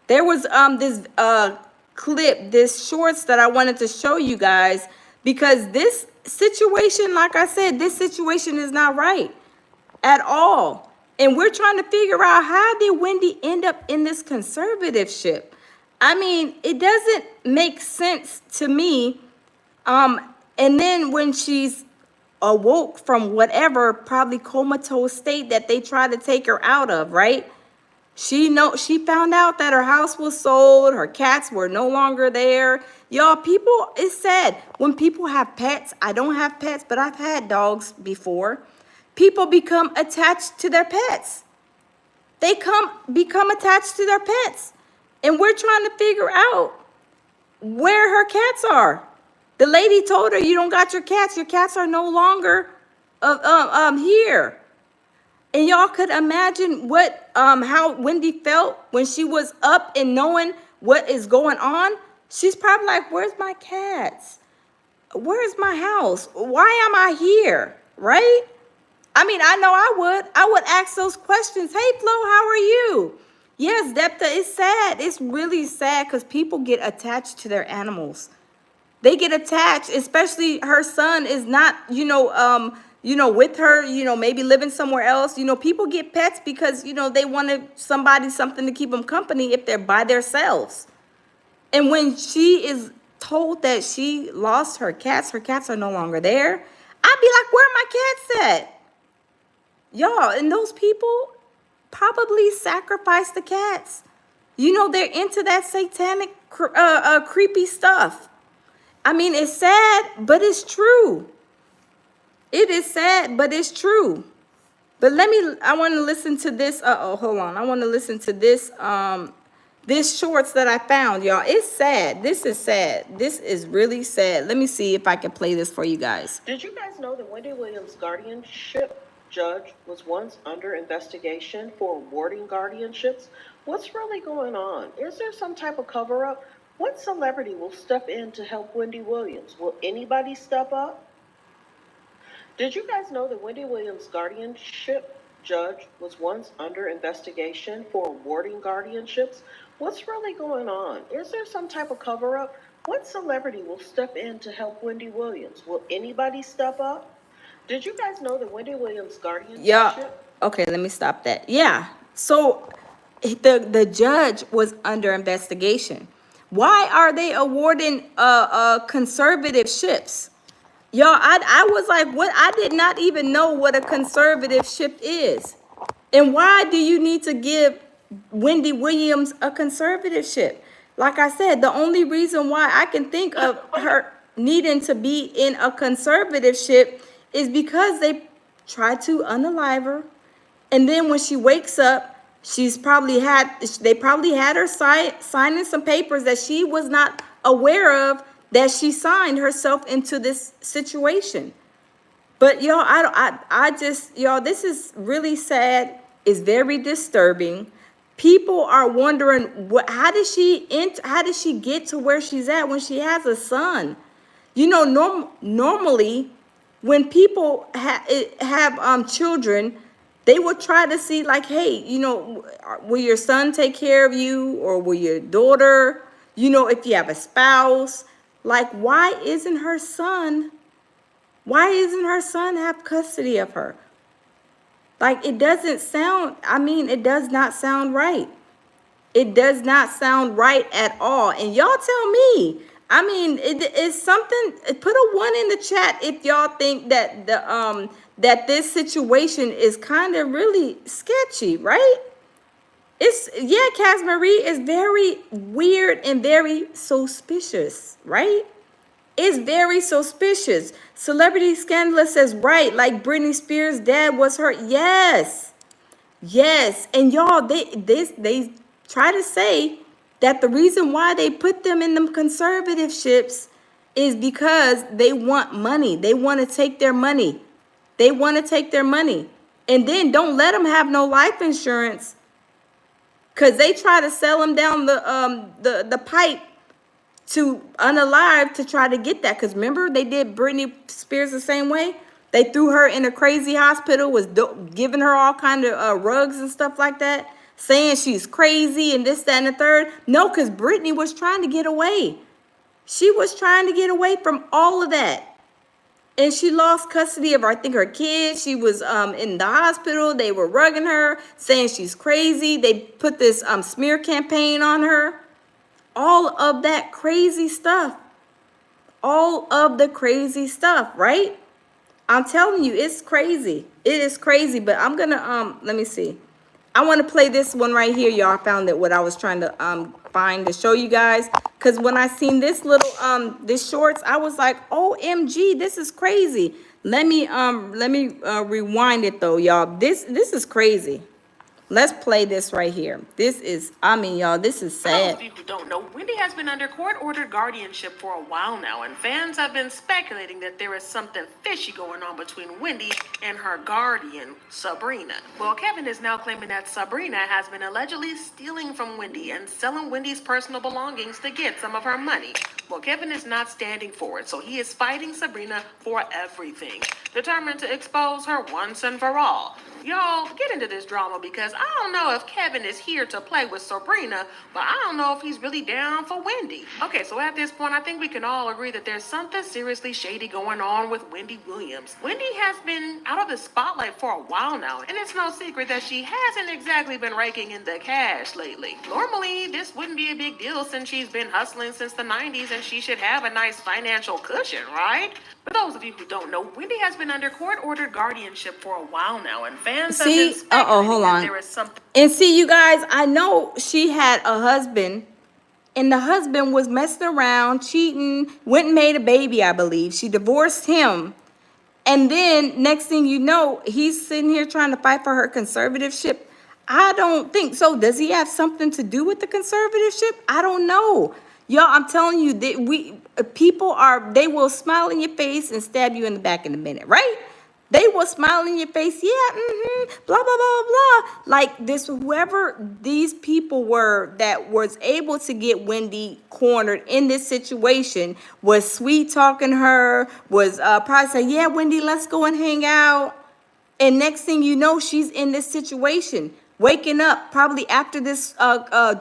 There was this clip, this shorts that I wanted to show you guys, because this situation, like I said, this situation is not right at all. And we're trying to figure out, how did Wendy end up in this conservatorship? I mean, it doesn't make sense to me. And then when she's awoke from whatever, probably comatose state that they tried to take her out of, right? She found out that her house was sold, her cats were no longer there. Y'all, people, it's sad. When people have pets, I don't have pets, but I've had dogs before. People become attached to their pets. They become attached to their pets. And we're trying to figure out where her cats are. The lady told her, you don't got your cats are no longer here. And y'all could imagine how Wendy felt when she was up and knowing what is going on. She's probably like, where's my cats? Where's my house? Why am I here? Right? I mean, I know I would ask those questions. Hey, Flo, how are you? Yes, Depta, it's sad. It's really sad because people get attached to their animals. They get attached, especially her son is not, with her, maybe living somewhere else. People get pets because, they wanted something to keep them company if they're by themselves. And when she is told that she lost her cats are no longer there, I'd be like, where are my cats at? Y'all, and those people probably sacrifice the cats. They're into that satanic, creepy stuff. I mean, it's sad, but it's true. It is sad, but it's true. But I want to listen to this. Hold on. I want to listen to this shorts that I found, y'all. It's sad. This is sad. This is really sad. Let me see if I can play this for you guys. Did you guys know that Wendy Williams' guardianship judge was once under investigation for awarding guardianships? What's really going on? Is there some type of cover-up? What celebrity will step in to help Wendy Williams? Will anybody step up? Did you guys know that Wendy Williams' guardianship judge was once under investigation for awarding guardianships? What's really going on? Is there some type of cover-up? What celebrity will step in to help Wendy Williams? Will anybody step up? Did you guys know that Wendy Williams' guardianship? Yeah. Okay, let me stop that. Yeah. So the judge was under investigation. Why are they awarding conservatorships? Y'all, I was like, what? I did not even know what a conservatorship is. And why do you need to give Wendy Williams a conservatorship? Like I said, the only reason why I can think of her needing to be in a conservatorship is because they tried to unalive her. And then when she wakes up, they probably had her signing some papers that she was not aware of, that she signed herself into this situation. But y'all, y'all, this is really sad. It's very disturbing. People are wondering, how did she get to where she's at when she has a son? Normally, when people have children, they will try to see like, hey, will your son take care of you, or will your daughter? If you have a spouse, like, why isn't her son have custody of her? Like, it does not sound right. It does not sound right at all. And y'all tell me, it's something, put a 1 in the chat if y'all think that that this situation is kind of really sketchy, right? Cas Marie is very weird and very suspicious, right? It's very suspicious. Celebrity Scandalous says, right, like Britney Spears' dad was hurt. Yes. And y'all, they try to say that the reason why they put them in them conservatorships is because they want money. They want to take their money. And then don't let them have no life insurance, because they try to sell them down the pipe to unalive to try to get that. Because remember, they did Britney Spears the same way. They threw her in a crazy hospital, was giving her all kind of rugs and stuff like that, saying she's crazy and this, that, and the third. No, because Britney was trying to get away. She was trying to get away from all of that. And she lost custody of her, I think, her kids. She was in the hospital. They were rugging her, saying she's crazy. They put this smear campaign on her. All of that crazy stuff. All of the crazy stuff, right? I'm telling you, it's crazy. It is crazy. But I'm going to, let me see. I want to play this one right here, y'all. I found it, what I was trying to find to show you guys. Because when I seen this little, this shorts, I was like, OMG, this is crazy. Let me rewind it, though, y'all. This is crazy. Let's play this right here. This is, y'all, this is sad. For those of you who don't know, Wendy has been under court-ordered guardianship for a while now, and fans have been speculating that there is something fishy going on between Wendy and her guardian, Sabrina. Well, Kevin is now claiming that Sabrina has been allegedly stealing from Wendy and selling Wendy's personal belongings to get some of her money. Well, Kevin is not standing for it, so he is fighting Sabrina for everything, determined to expose her once and for all. Y'all, get into this drama because I don't know if Kevin is here to play with Sabrina, but I don't know if he's really down for Wendy. Okay, so at this point, I think we can all agree that there's something seriously shady going on with Wendy Williams. Wendy has been out of the spotlight for a while now, and it's no secret that she hasn't exactly been raking in the cash lately. Normally, this wouldn't be a big deal since she's been hustling since the 90s and she should have a nice financial cushion, right? For those of you who don't know, Wendy has been under court-ordered guardianship for a while now, and fans have been See, speculating hold that on. there is something. And see, you guys, I know she had a husband, and the husband was messing around, cheating, went and made a baby, I believe. She divorced him. And then next thing you know, he's sitting here trying to fight for her conservatorship. I don't think so. Does he have something to do with the conservatorship? I don't know. Y'all, I'm telling you that they will smile in your face and stab you in the back in a minute, right? They will smile in your face, yeah, blah, blah, blah, blah. Like this, whoever these people were that was able to get Wendy cornered in this situation was sweet talking her, was probably saying, yeah, Wendy, let's go and hang out. And next thing you know, she's in this situation, waking up probably after this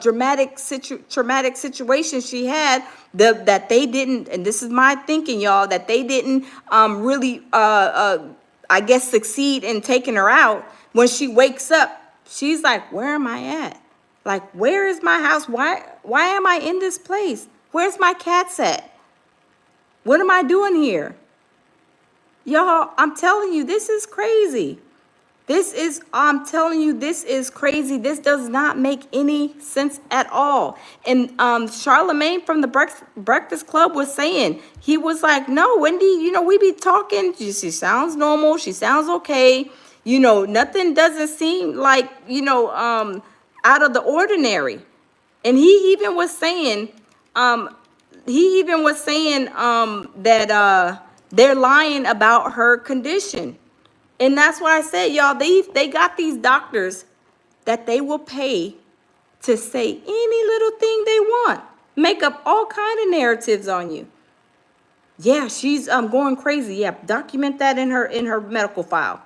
traumatic situation she had, that they didn't, and this is my thinking, y'all, that they didn't really, I guess, succeed in taking her out. When she wakes up, she's like, where am I at? Like, where is my house? Why am I in this place? Where's my cats at? What am I doing here? Y'all, I'm telling you, this is crazy. I'm telling you, this is crazy. This does not make any sense at all. And Charlemagne from the Breakfast Club was saying, he was like, no, Wendy, we be talking. She sounds normal. She sounds okay. Nothing doesn't seem like, out of the ordinary. And he even was saying, that they're lying about her condition. And that's why I said, y'all, they got these doctors that they will pay to say any little thing they want, make up all kind of narratives on you. Yeah, she's going crazy. Yeah, document that in her medical file.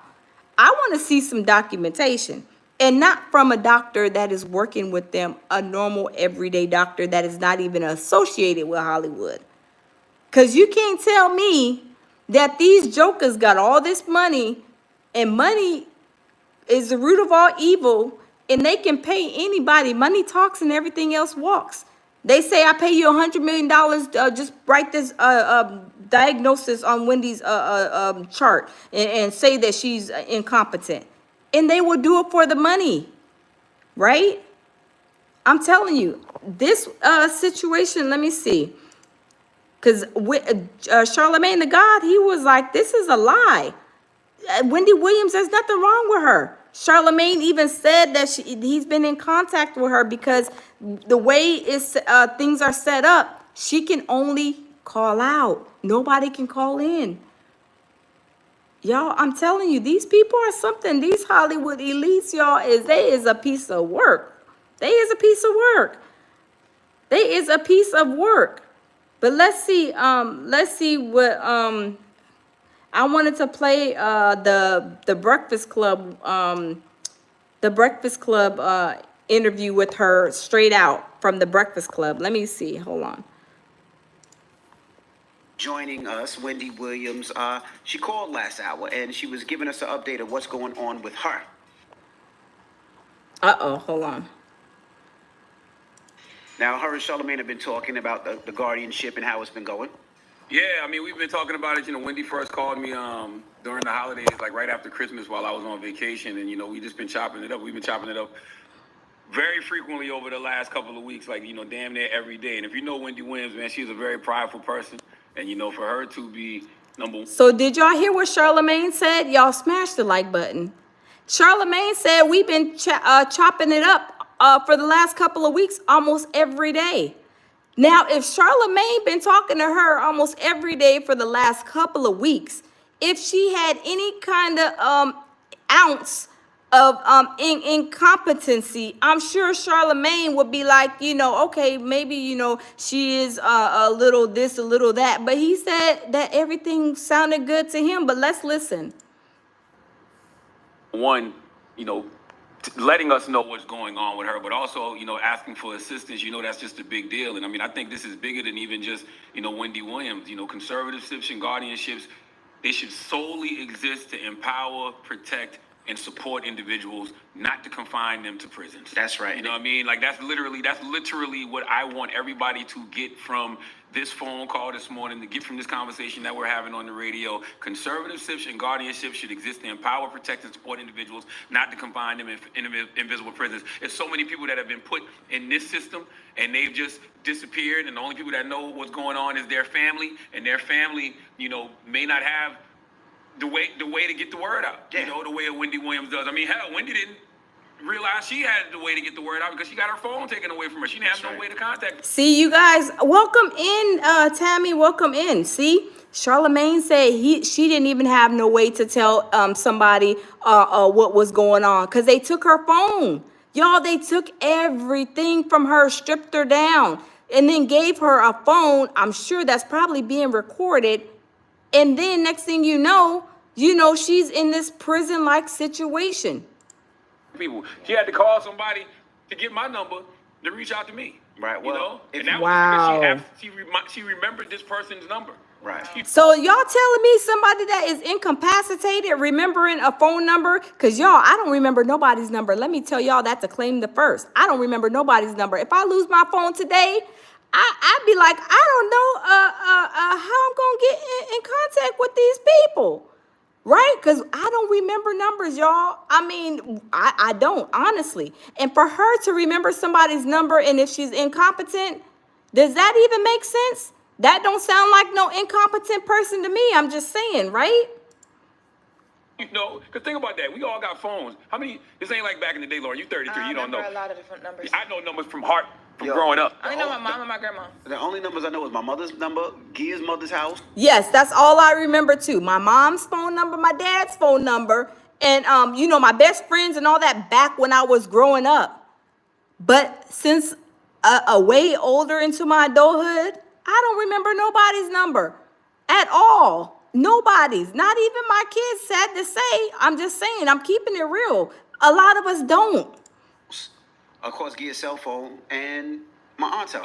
I want to see some documentation, and not from a doctor that is working with them, a normal everyday doctor that is not even associated with Hollywood. Because you can't tell me that these jokers got all this money, and money is the root of all evil, and they can pay anybody. Money talks and everything else walks. They say, I pay you $100 million, just write this diagnosis on Wendy's chart and say that she's incompetent. And they will do it for the money, right? I'm telling you, this situation, let me see. Because Charlemagne the God, he was like, this is a lie. Wendy Williams, there's nothing wrong with her. Charlemagne even said that he's been in contact with her because the way things are set up, she can only call out. Nobody can call in. Y'all, I'm telling you, these people are something. These Hollywood elites, y'all, they is a piece of work. They is a piece of work. They is a piece of work. But let's see what I wanted to play the Breakfast Club interview with her straight out from the Breakfast Club. Let me see. Hold on. Joining us, Wendy Williams. She called last hour and she was giving us an update of what's going on with her. Hold on. Now, her and Charlemagne have been talking about the guardianship and how it's been going. Yeah, I mean, we've been talking about it. Wendy first called me during the holidays, like right after Christmas while I was on vacation. And, we just been chopping it up. We've been chopping it up very frequently over the last couple of weeks, like, damn near every day. And if you know Wendy Williams, man, she's a very prideful person. And, for her to be number one. So did y'all hear what Charlemagne said? Y'all smash the like button. Charlemagne said we've been chopping it up for the last couple of weeks, almost every day. Now, if Charlemagne been talking to her almost every day for the last couple of weeks, if she had any kind of ounce of incompetency, I'm sure Charlemagne would be like, okay, maybe, she is a little this, a little that. But he said that everything sounded good to him. But let's listen. One letting us know what's going on with her, but also, asking for assistance. That's just a big deal. And I mean, I think this is bigger than even just, Wendy Williams. Conservatorships and guardianships, they should solely exist to empower, protect, and support individuals, not to confine them to prisons. That's right. You know what I mean? Like, that's literally what I want everybody to get from this phone call this morning, to get from this conversation that we're having on the radio. Conservatorships and guardianships should exist to empower, protect, and support individuals, not to confine them in invisible prisons. There's so many people that have been put in this system, and they've just disappeared, and the only people that know what's going on is their family, and their family, may not have the way to get the word out. Yeah. The way Wendy Williams does. I mean, hell, Wendy didn't realize she had the way to get the word out because she got her phone taken away from her. She didn't have no way to contact her. See, you guys, welcome in, Tammy, welcome in. See, Charlamagne said she didn't even have no way to tell somebody what was going on because they took her phone. Y'all, they took everything from her, stripped her down, and then gave her a phone. I'm sure that's probably being recorded. And then next thing you know, she's in this prison-like situation. People, she had to call somebody to get my number to reach out to me. Right. Well, and that wow. was because she remembered this person's number. Right. So y'all telling me somebody that is incapacitated remembering a phone number? Because y'all, I don't remember nobody's number. Let me tell y'all that to claim the first. I don't remember nobody's number. If I lose my phone today, I'd be like, I don't know how I'm going to get in contact with these people. Right? Because I don't remember numbers, y'all. I mean, I don't, honestly. And for her to remember somebody's number, and if she's incompetent, does that even make sense? That don't sound like no incompetent person to me. I'm just saying, right? Because think about that. We all got phones. How many? This ain't like back in the day, Lauren. You 33. You don't know. I remember a lot of different numbers. I know numbers from heart from growing up. I only know my mom and my grandma. The only numbers I know is my mother's number, Gia's mother's house. Yes, that's all I remember too. My mom's phone number, my dad's phone number, and my best friends and all that back when I was growing up. But since a way older into my adulthood, I don't remember nobody's number at all. Nobody's, not even my kids, sad to say. I'm just saying, I'm keeping it real. A lot of us don't. Of course, Gia's cell phone and my aunt's house.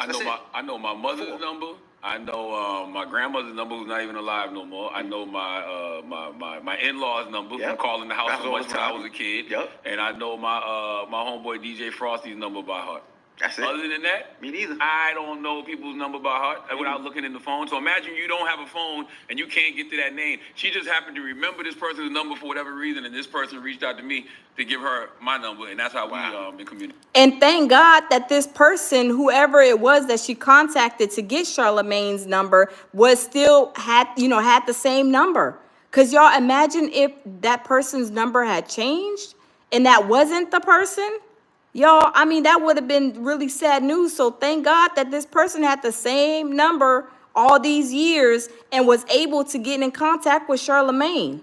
I know my mother's number. I know my grandmother's number, who's not even alive no more. I know my in-laws' number from calling the house so much when I was a kid. Yep. And I know my homeboy DJ Frosty's number by heart. That's it. Other than that, me neither. I don't know people's number by heart without looking in the phone. So imagine you don't have a phone and you can't get to that name. She just happened to remember this person's number for whatever reason, and this person reached out to me to give her my number, and that's how we been communicating. And thank God that this person, whoever it was that she contacted to get Charlamagne's number, was still had the same number. Because y'all imagine if that person's number had changed and that wasn't the person. Y'all, I mean, that would have been really sad news. So thank God that this person had the same number all these years and was able to get in contact with Charlamagne.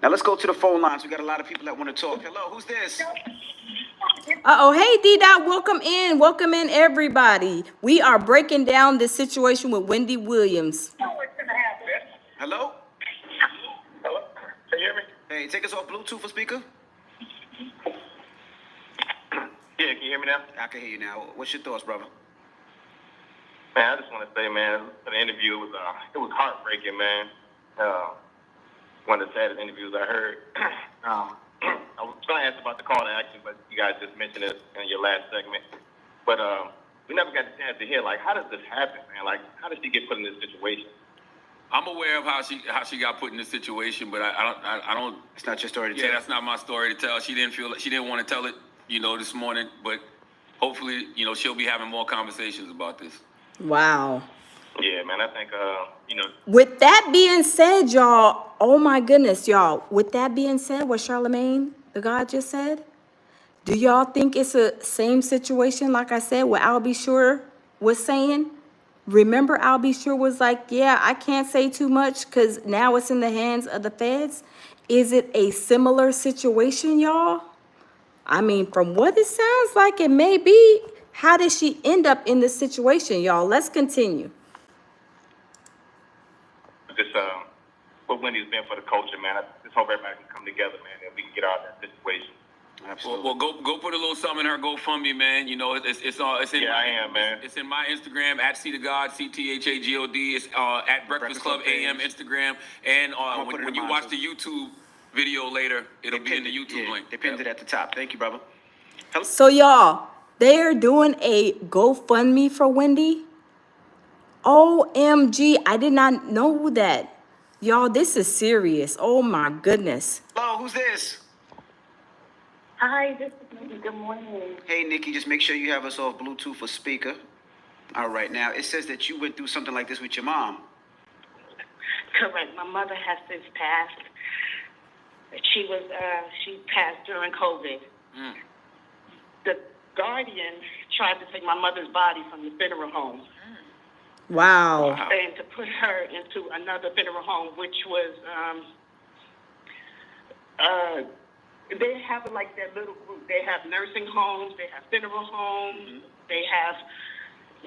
Now let's go to the phone lines. We got a lot of people that want to talk. Hello, who's this? Hey, D-Dot, welcome in. Welcome in, everybody. We are breaking down this situation with Wendy Williams. Hello? Hello? Can you hear me? Hey, take us off Bluetooth or speaker. Yeah, can you hear me now? I can hear you now. What's your thoughts, brother? Man, I just want to say, man, for the interview, it was heartbreaking, man. One of the saddest interviews I heard. I was going to ask about the call to action, but you guys just mentioned it in your last segment. But we never got the chance to hear, like, how does this happen, man? Like, how did she get put in this situation? I'm aware of how she got put in this situation, but I don't. It's not your story to tell. Yeah, that's not my story to tell. She didn't want to tell it, this morning. But hopefully, she'll be having more conversations about this. Wow. Yeah, man. I think With that being said, y'all, oh my goodness, y'all. With that being said, what Charlamagne, the God, just said, do y'all think it's a same situation? Like I said, what I'll Be Sure was saying. Remember, I'll Be Sure was like, yeah, I can't say too much because now it's in the hands of the feds. Is it a similar situation, y'all? I mean, from what it sounds like, it may be. How did she end up in this situation, y'all? Let's continue. what Wendy's been for the culture, man. I just hope everybody can come together, man, and we can get out of that situation. Absolutely. Well, go put a little something in her GoFundMe, man. You know, it's in Yeah, my, I am, man. It's in my Instagram at @CTOGod, CTHAGOD. It's at Breakfast Club AM page. Instagram, and put it when in you mine, watch too. the YouTube video later, it'll be in the YouTube Yeah, link. they pinned it at the top. Thank you, brother. Hello? So y'all, they're doing a GoFundMe for Wendy. OMG, I did not know that. Y'all, this is serious. Oh my goodness. Hello, who's this? Hi, this is Wendy. Good morning. Hey, Nikki, just make sure you have us off Bluetooth or speaker. All right, now, it says that you went through something like this with your mom. Correct. My mother has since passed. She passed during COVID. The guardian tried to take my mother's body from the funeral home Wow. and to put her into another funeral home, which was, they have like their little group. They have nursing homes, they have funeral homes, they have,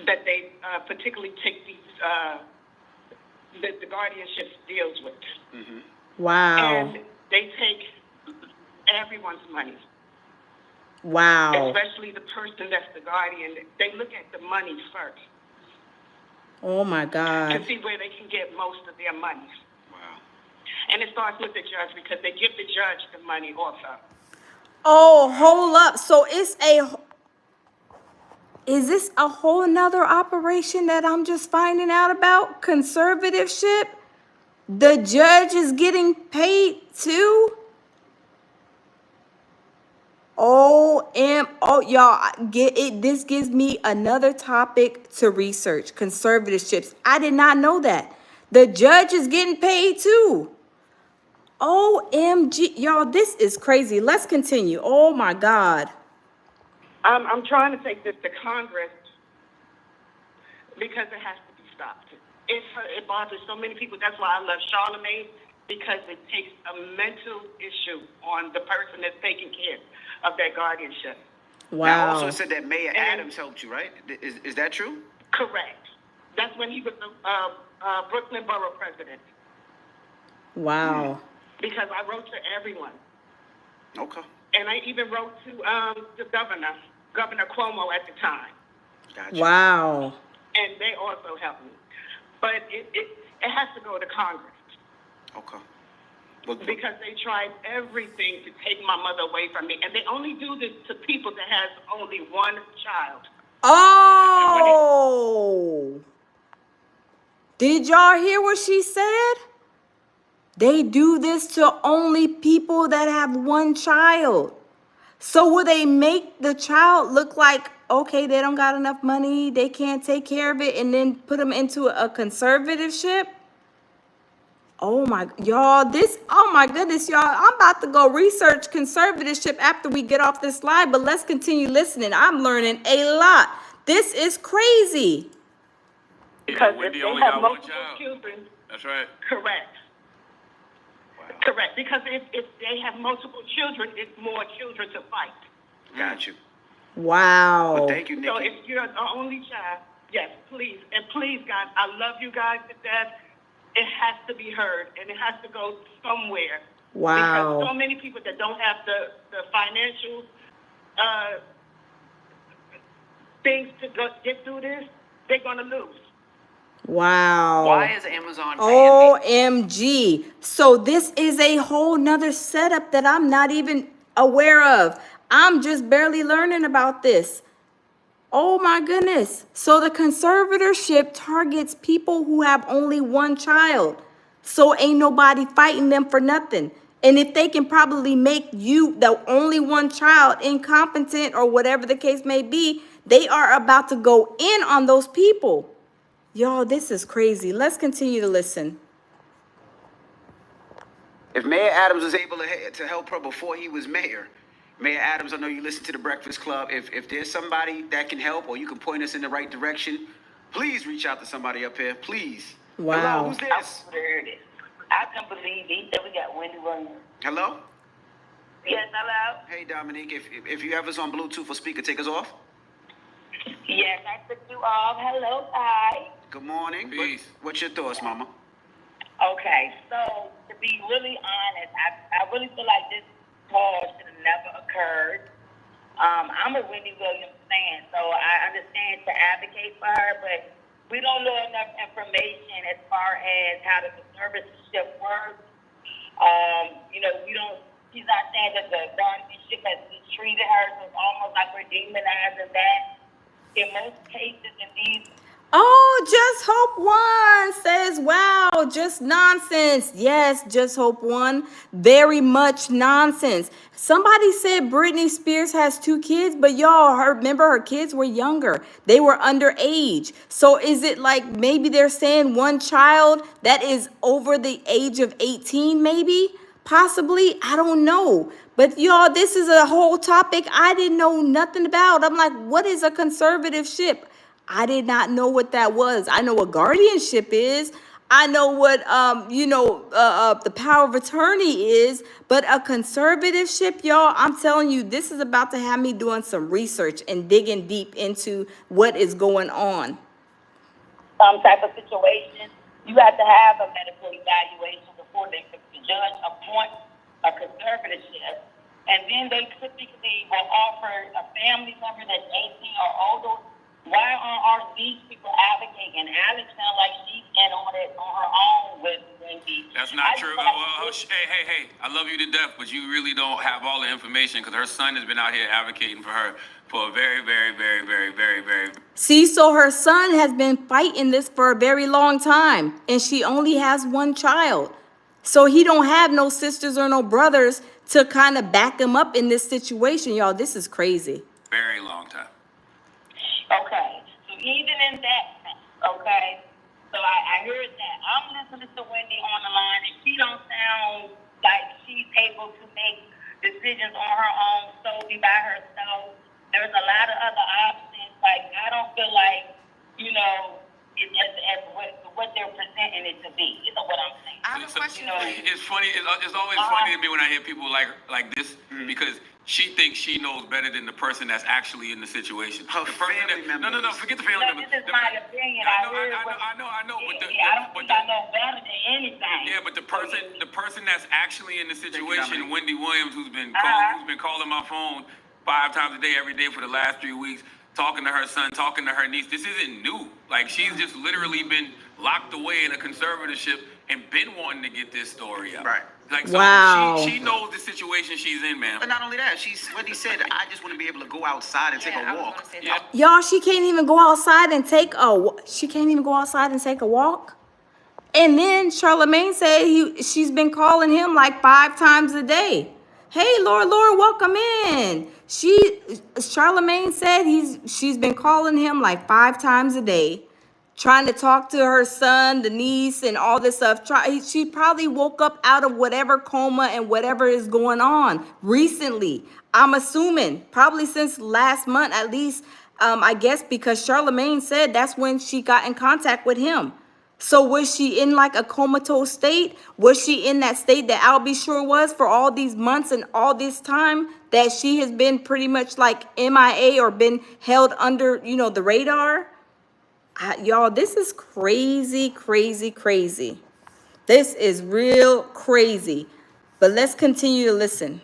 that they particularly take these, that the guardianship deals with. Wow. And they take everyone's money, Wow. especially the person that's the guardian. They look at the money first Oh my to God. see where they can get most of their money. Wow. And it starts with the judge because they give the judge the money also. Oh, hold up. So is this a whole nother operation that I'm just finding out about? Conservatorship? The judge is getting paid too? Y'all, get it. This gives me another topic to research. Conservatorships. I did not know that. The judge is getting paid too. OMG. Y'all, this is crazy. Let's continue. Oh my God. I'm trying to take this to Congress because it has to be stopped. It bothers so many people. That's why I love Charlemagne, because it takes a mental issue on the person that's taking care of their guardianship. Now, also Wow. it said that Mayor Adams helped you, right? Is that true? Correct. That's when he was the Brooklyn Borough president. Wow. Because I wrote to everyone. Okay. And I even wrote to the Governor Cuomo at the time. Gotcha. Wow. And they also helped me. But it has to go to Congress. Okay. Well, Because they tried everything to take my mother away from me. And they only do this to people that has only one child. Oh. Did y'all hear what she said? They do this to only people that have one child. So will they make the child look like, okay, they don't got enough money, they can't take care of it, and then put them into a conservatorship? Oh my goodness, y'all. I'm about to go research conservatorship after we get off this live, but let's continue listening. I'm learning a lot. This is crazy. Because Wendy if they only have got one multiple child. children, That's right. correct. Correct. Because if they have multiple children, it's more children to fight. got you. Wow. Well, thank you, Nikki. So if you're the only child, yes, please. And please, guys, I love you guys to death. It has to be heard, and it has to go somewhere. Wow. Because so many people that don't have the financial things to get through this, they're going to lose. Wow. Why is Amazon paying me? OMG. So this is a whole nother setup that I'm not even aware of. I'm just barely learning about this. Oh my goodness. So the conservatorship targets people who have only one child. So ain't nobody fighting them for nothing. And if they can probably make you, the only one child, incompetent or whatever the case may be, they are about to go in on those people. Y'all, this is crazy. Let's continue to listen. If Mayor Adams was able to help her before he was mayor, Mayor Adams, I know you listen to the Breakfast Club. If there's somebody that can help or you can point us in the right direction, please reach out to somebody up here, please. Wow. Hello, who's this? I can believe it. That we got Wendy Williams. Hello? Yes, hello? Hey, Dominique, if you have us on Bluetooth or speaker, take us off. Yes, I took you off. Hello, hi. Good morning. Peace. What's your thoughts, Mama? Okay, so to be really honest, I really feel like this call should have never occurred. I'm a Wendy Williams fan, so I understand to advocate for her, but we don't know enough information as far as how the conservatorship works. We don't. She's not saying that the guardianship has mistreated her, so it's almost like we're demonizing that. In most cases, in these. Oh, Just Hope One says, wow, just nonsense. Yes, Just Hope One, very much nonsense. Somebody said Britney Spears has 2 kids, but y'all, remember her kids were younger. They were underage. So is it like maybe they're saying one child that is over the age of 18 maybe? Possibly, I don't know. But y'all, this is a whole topic I didn't know nothing about. I'm like, what is a conservatorship? I did not know what that was. I know what guardianship is. I know what the power of attorney is, but a conservatorship, y'all, I'm telling you, this is about to have me doing some research and digging deep into what is going on. Some type of situation, you have to have a medical evaluation before the judge appoints a conservatorship. And then they typically will offer a family member that's 18 or older. Why aren't these people advocating? Alex sounds like she's in on it on her own with Wendy. That's not true. Hey, I love you to death, but you really don't have all the information because her son has been out here advocating for her for a very, very, very, very, very, very. See, so her son has been fighting this for a very long time, and she only has one child. So he don't have no sisters or no brothers to kind of back him up in this situation, y'all. This is crazy. Very long time. Okay, so even in that sense, okay, so I heard that. I'm listening to Wendy on the line, and she don't sound like she's able to make decisions on her own solely by herself. There's a lot of other options. Like, I don't feel like, as what they're presenting it to be, is what I'm saying. I have a question for you. It's funny. It's always funny to me when I hear people like this because she thinks she knows better than the person that's actually in the situation. Her family member. No, forget the family member. This is my opinion. I know. I don't think I know better than anything. Yeah, but the person that's actually in the situation, Wendy Williams, who's been calling my phone 5 times a day, every day for the last 3 weeks, talking to her son, talking to her niece. This isn't new. Like, she's just literally been locked away in a conservatorship and been wanting to get this story out. Right. Like, so wow. She knows the situation she's in, man. But not only that, Wendy said, I just want to be able to go outside and take a walk. Y'all, she can't even go outside and take a walk. And then Charlamagne said she's been calling him like 5 times a day. Hey, Lord, welcome in. Charlamagne said she's been calling him like 5 times a day, trying to talk to her son, the niece, and all this stuff. She probably woke up out of whatever coma and whatever is going on recently. I'm assuming probably since last month, at least, I guess, because Charlamagne said that's when she got in contact with him. So was she in like a comatose state? Was she in that state that Albie Shore was for all these months and all this time that she has been pretty much like MIA or been held under, the radar? Y'all, this is crazy, crazy, crazy. This is real crazy. But let's continue to listen.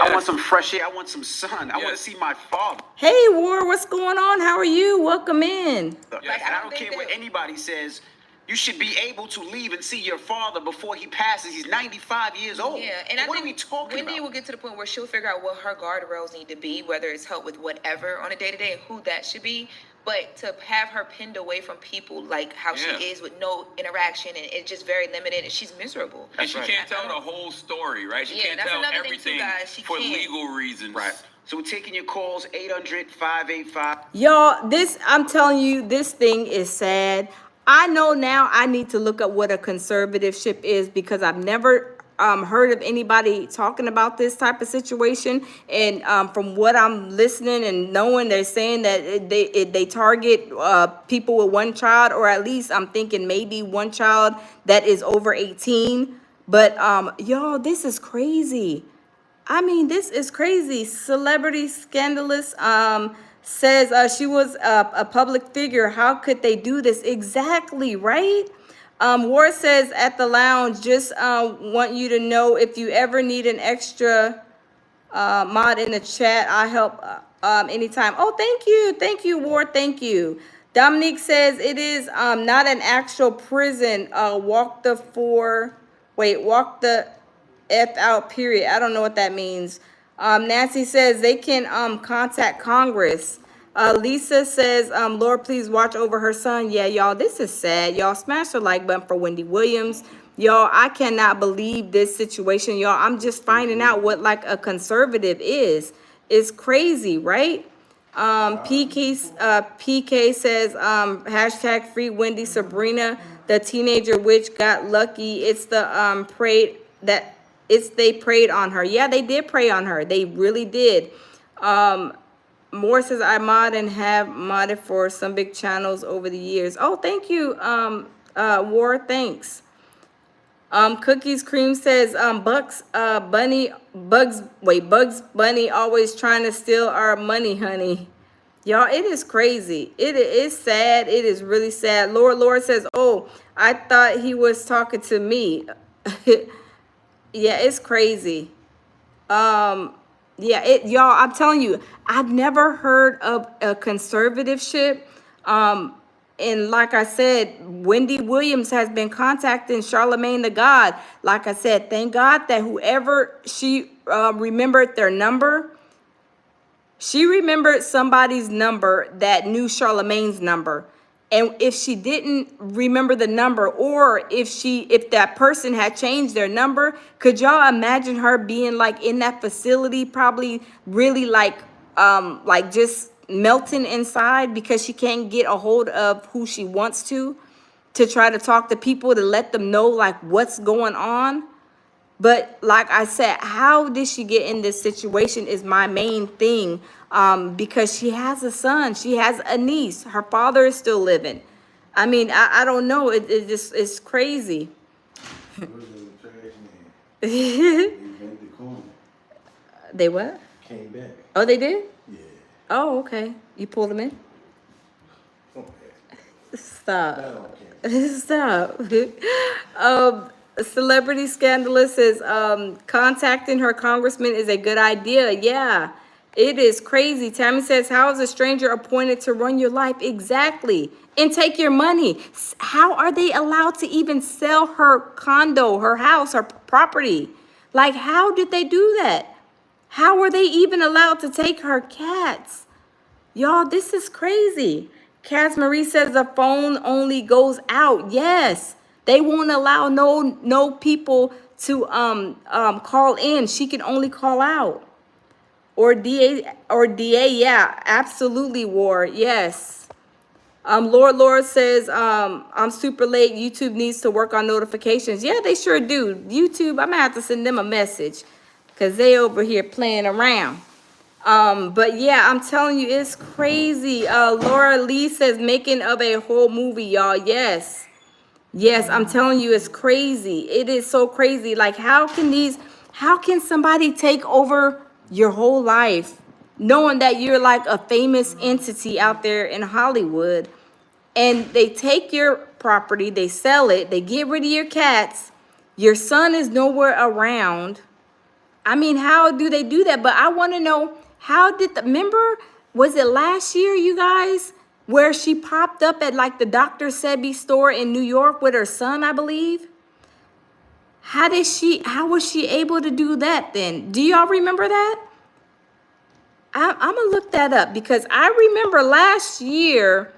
I want some fresh air. I want some sun. I want to see my father. Hey, War, what's going on? How are you? Welcome in. Like, I don't care what anybody says. You should be able to leave and see your father before he passes. He's 95 years old. Yeah, and what are we talking Wendy about? will get to the point where she'll figure out what her guardrails need to be, whether it's help with whatever on a day-to-day and who that should be. But to have her pinned away from people like how she is with no interaction and it's just very limited, and she's miserable. And she can't tell the whole story, right? She can't tell everything for legal reasons. Right. So we're taking your calls, 800-585. Y'all, I'm telling you, this thing is sad. I know now I need to look up what a conservatorship is because I've never heard of anybody talking about this type of situation. And from what I'm listening and knowing, they're saying that they target people with one child, or at least I'm thinking maybe one child that is over 18. But y'all, this is crazy. I mean, this is crazy. Celebrity Scandalous says she was a public figure. How could they do this? Exactly, right? Ward says at the lounge, just want you to know if you ever need an extra mod in the chat, I help anytime. Oh, thank you, Ward, thank you. Dominique says it is not an actual prison. Walk the F out, period. I don't know what that means. Nancy says they can contact Congress. Lisa says, Lord, please watch over her son. Yeah, y'all, this is sad. Y'all smash the like button for Wendy Williams. Y'all, I cannot believe this situation. Y'all, I'm just finding out what like a conservative is. It's crazy, right? PK says, hashtag free Wendy Sabrina, the teenager witch got lucky. It's the they preyed on her. Yeah, they did prey on her. They really did. Moore says I mod and have modded for some big channels over the years. Oh, thank you, War. Thanks. Cookies Cream says Bugs Bunny always trying to steal our money, honey. Y'all, it is crazy. It is sad. It is really sad. Lord says, oh, I thought he was talking to me. Yeah, it's crazy. Yeah, y'all, I'm telling you, I've never heard of a conservatorship. And like I said, Wendy Williams has been contacting Charlemagne the God. Like I said, thank God that whoever she remembered their number, she remembered somebody's number that knew Charlemagne's number. And if she didn't remember the number, or if that person had changed their number, could y'all imagine her being like in that facility, probably really like just melting inside because she can't get a hold of who she wants to try to talk to people to let them know like what's going on. But like I said, how did she get in this situation is my main thing. Because she has a son, she has a niece, her father is still living. I mean, I don't know. It's crazy. They what? Came back. Oh, they did? Yeah. Oh, okay. You pulled them in? Stop. Stop. Celebrity Scandalous says, contacting her congressman is a good idea. Yeah, it is crazy. Tammy says, how is a stranger appointed to run your life? Exactly. And take your money. How are they allowed to even sell her condo, her house, her property? Like, how did they do that? How were they even allowed to take her cats? Y'all, this is crazy. Cass Marie says the phone only goes out. Yes. They won't allow no people to call in. She can only call out. Or DA, yeah, absolutely, War. Yes. Laura says, I'm super late. YouTube needs to work on notifications. Yeah, they sure do. YouTube, I'm gonna have to send them a message because they over here playing around. But yeah, I'm telling you, it's crazy. Laura Lee says making of a whole movie, y'all. Yes. Yes, I'm telling you, it's crazy. It is so crazy. Like, how can somebody take over your whole life knowing that you're like a famous entity out there in Hollywood, and they take your property, they sell it, they get rid of your cats, your son is nowhere around. I mean, how do they do that? But I want to know, remember, was it last year, you guys, where she popped up at like the Dr. Sebi store in New York with her son, I believe? How was she able to do that then? Do y'all remember that? I'm gonna look that up because I remember last year,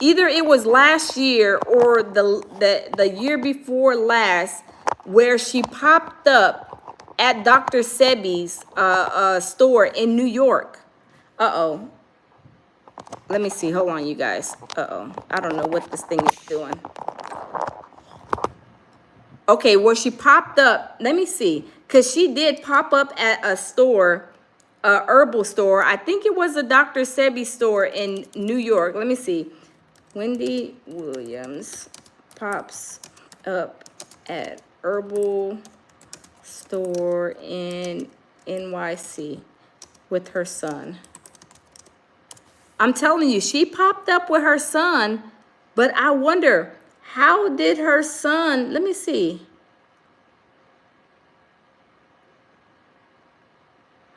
either it was last year or the year before last, where she popped up at Dr. Sebi's store in New York. Uh-oh. Let me see. Hold on, you guys. Uh-oh. I don't know what this thing is doing. Okay, well, she popped up. Let me see. Because she did pop up at a store, a herbal store. I think it was a Dr. Sebi store in New York. Let me see. Wendy Williams pops up at herbal store in NYC with her son. I'm telling you, she popped up with her son, but I wonder, How did her son, let me see.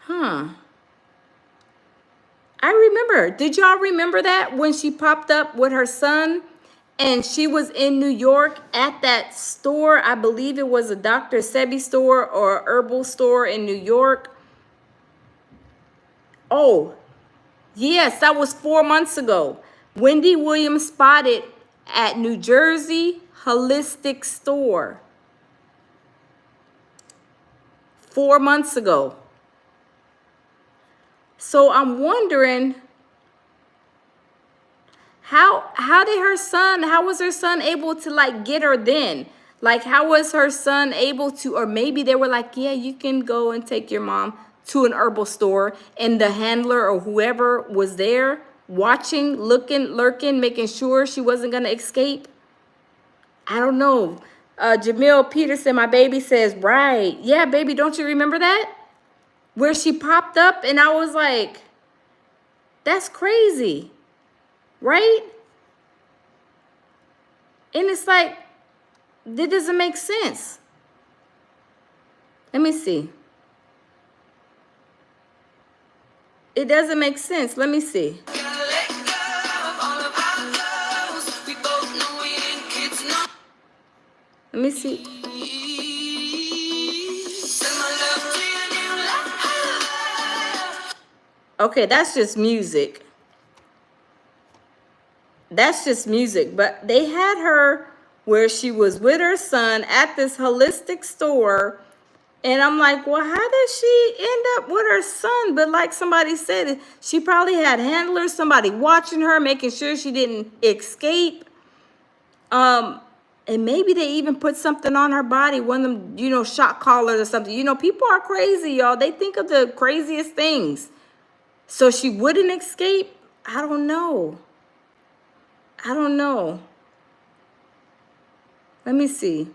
Huh. I remember. Did y'all remember that when she popped up with her son and she was in New York at that store? I believe it was a Dr. Sebi store or a herbal store in New York. Oh, yes, that was 4 months ago. Wendy Williams spotted at New Jersey Holistic Store 4 months ago. So I'm wondering, how did her son, how was her son able to like get her then? Like, how was her son able to, or maybe they were like, yeah, you can go and take your mom to an herbal store, and the handler or whoever was there watching, looking, lurking, making sure she wasn't gonna escape. I don't know. Jamil Peterson, my baby, says, right. Yeah, baby, don't you remember that? Where she popped up and I was like, that's crazy, right? And it's like, that doesn't make sense. Let me see. It doesn't make sense. Let me see. Let me see. Okay, that's just music. That's just music. But they had her where she was with her son at this holistic store. And I'm like, well, how did she end up with her son? But like somebody said, she probably had handlers, somebody watching her, making sure she didn't escape. And maybe they even put something on her body, one of them, you know, shock collars or something. You know, people are crazy, y'all. They think of the craziest things. So she wouldn't escape? I don't know. I don't know. Let me see.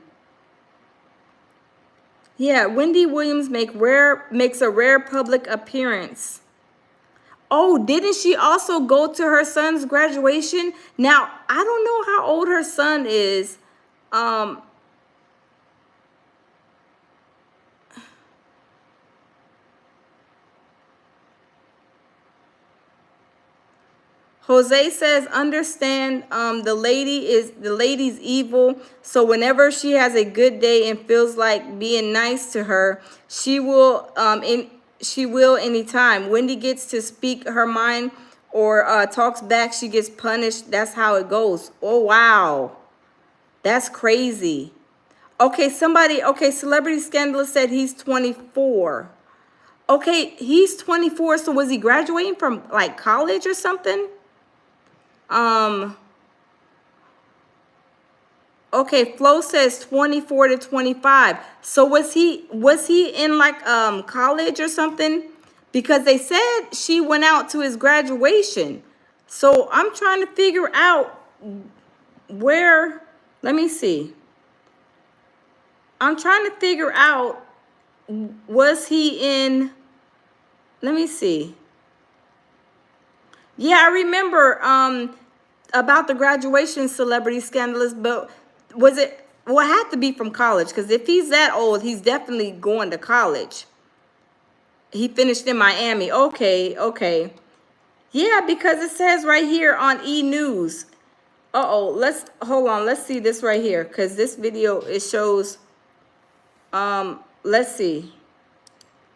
Yeah, Wendy Williams makes a rare public appearance. Oh, didn't she also go to her son's graduation? Now, I don't know how old her son is. Jose says, understand, the lady's evil. So whenever she has a good day and feels like being nice to her, she will anytime. Wendy gets to speak her mind or talks back, she gets punished. That's how it goes. Oh, wow. That's crazy. Okay, Celebrity Scandalous said he's 24. Okay, he's 24. So was he graduating from like college or something? Okay, Flo says 24 to 25. So was he in like college or something? Because they said she went out to his graduation. So I'm trying to figure out where, let me see. I'm trying to figure out, was he in, let me see. Yeah, I remember about the graduation, Celebrity Scandalous, but was it, well, it had to be from college, because if he's that old, he's definitely going to college. He finished in Miami. Okay. Yeah, because it says right here on E! News. Hold on, let's see this right here, because this video, it shows, let's see.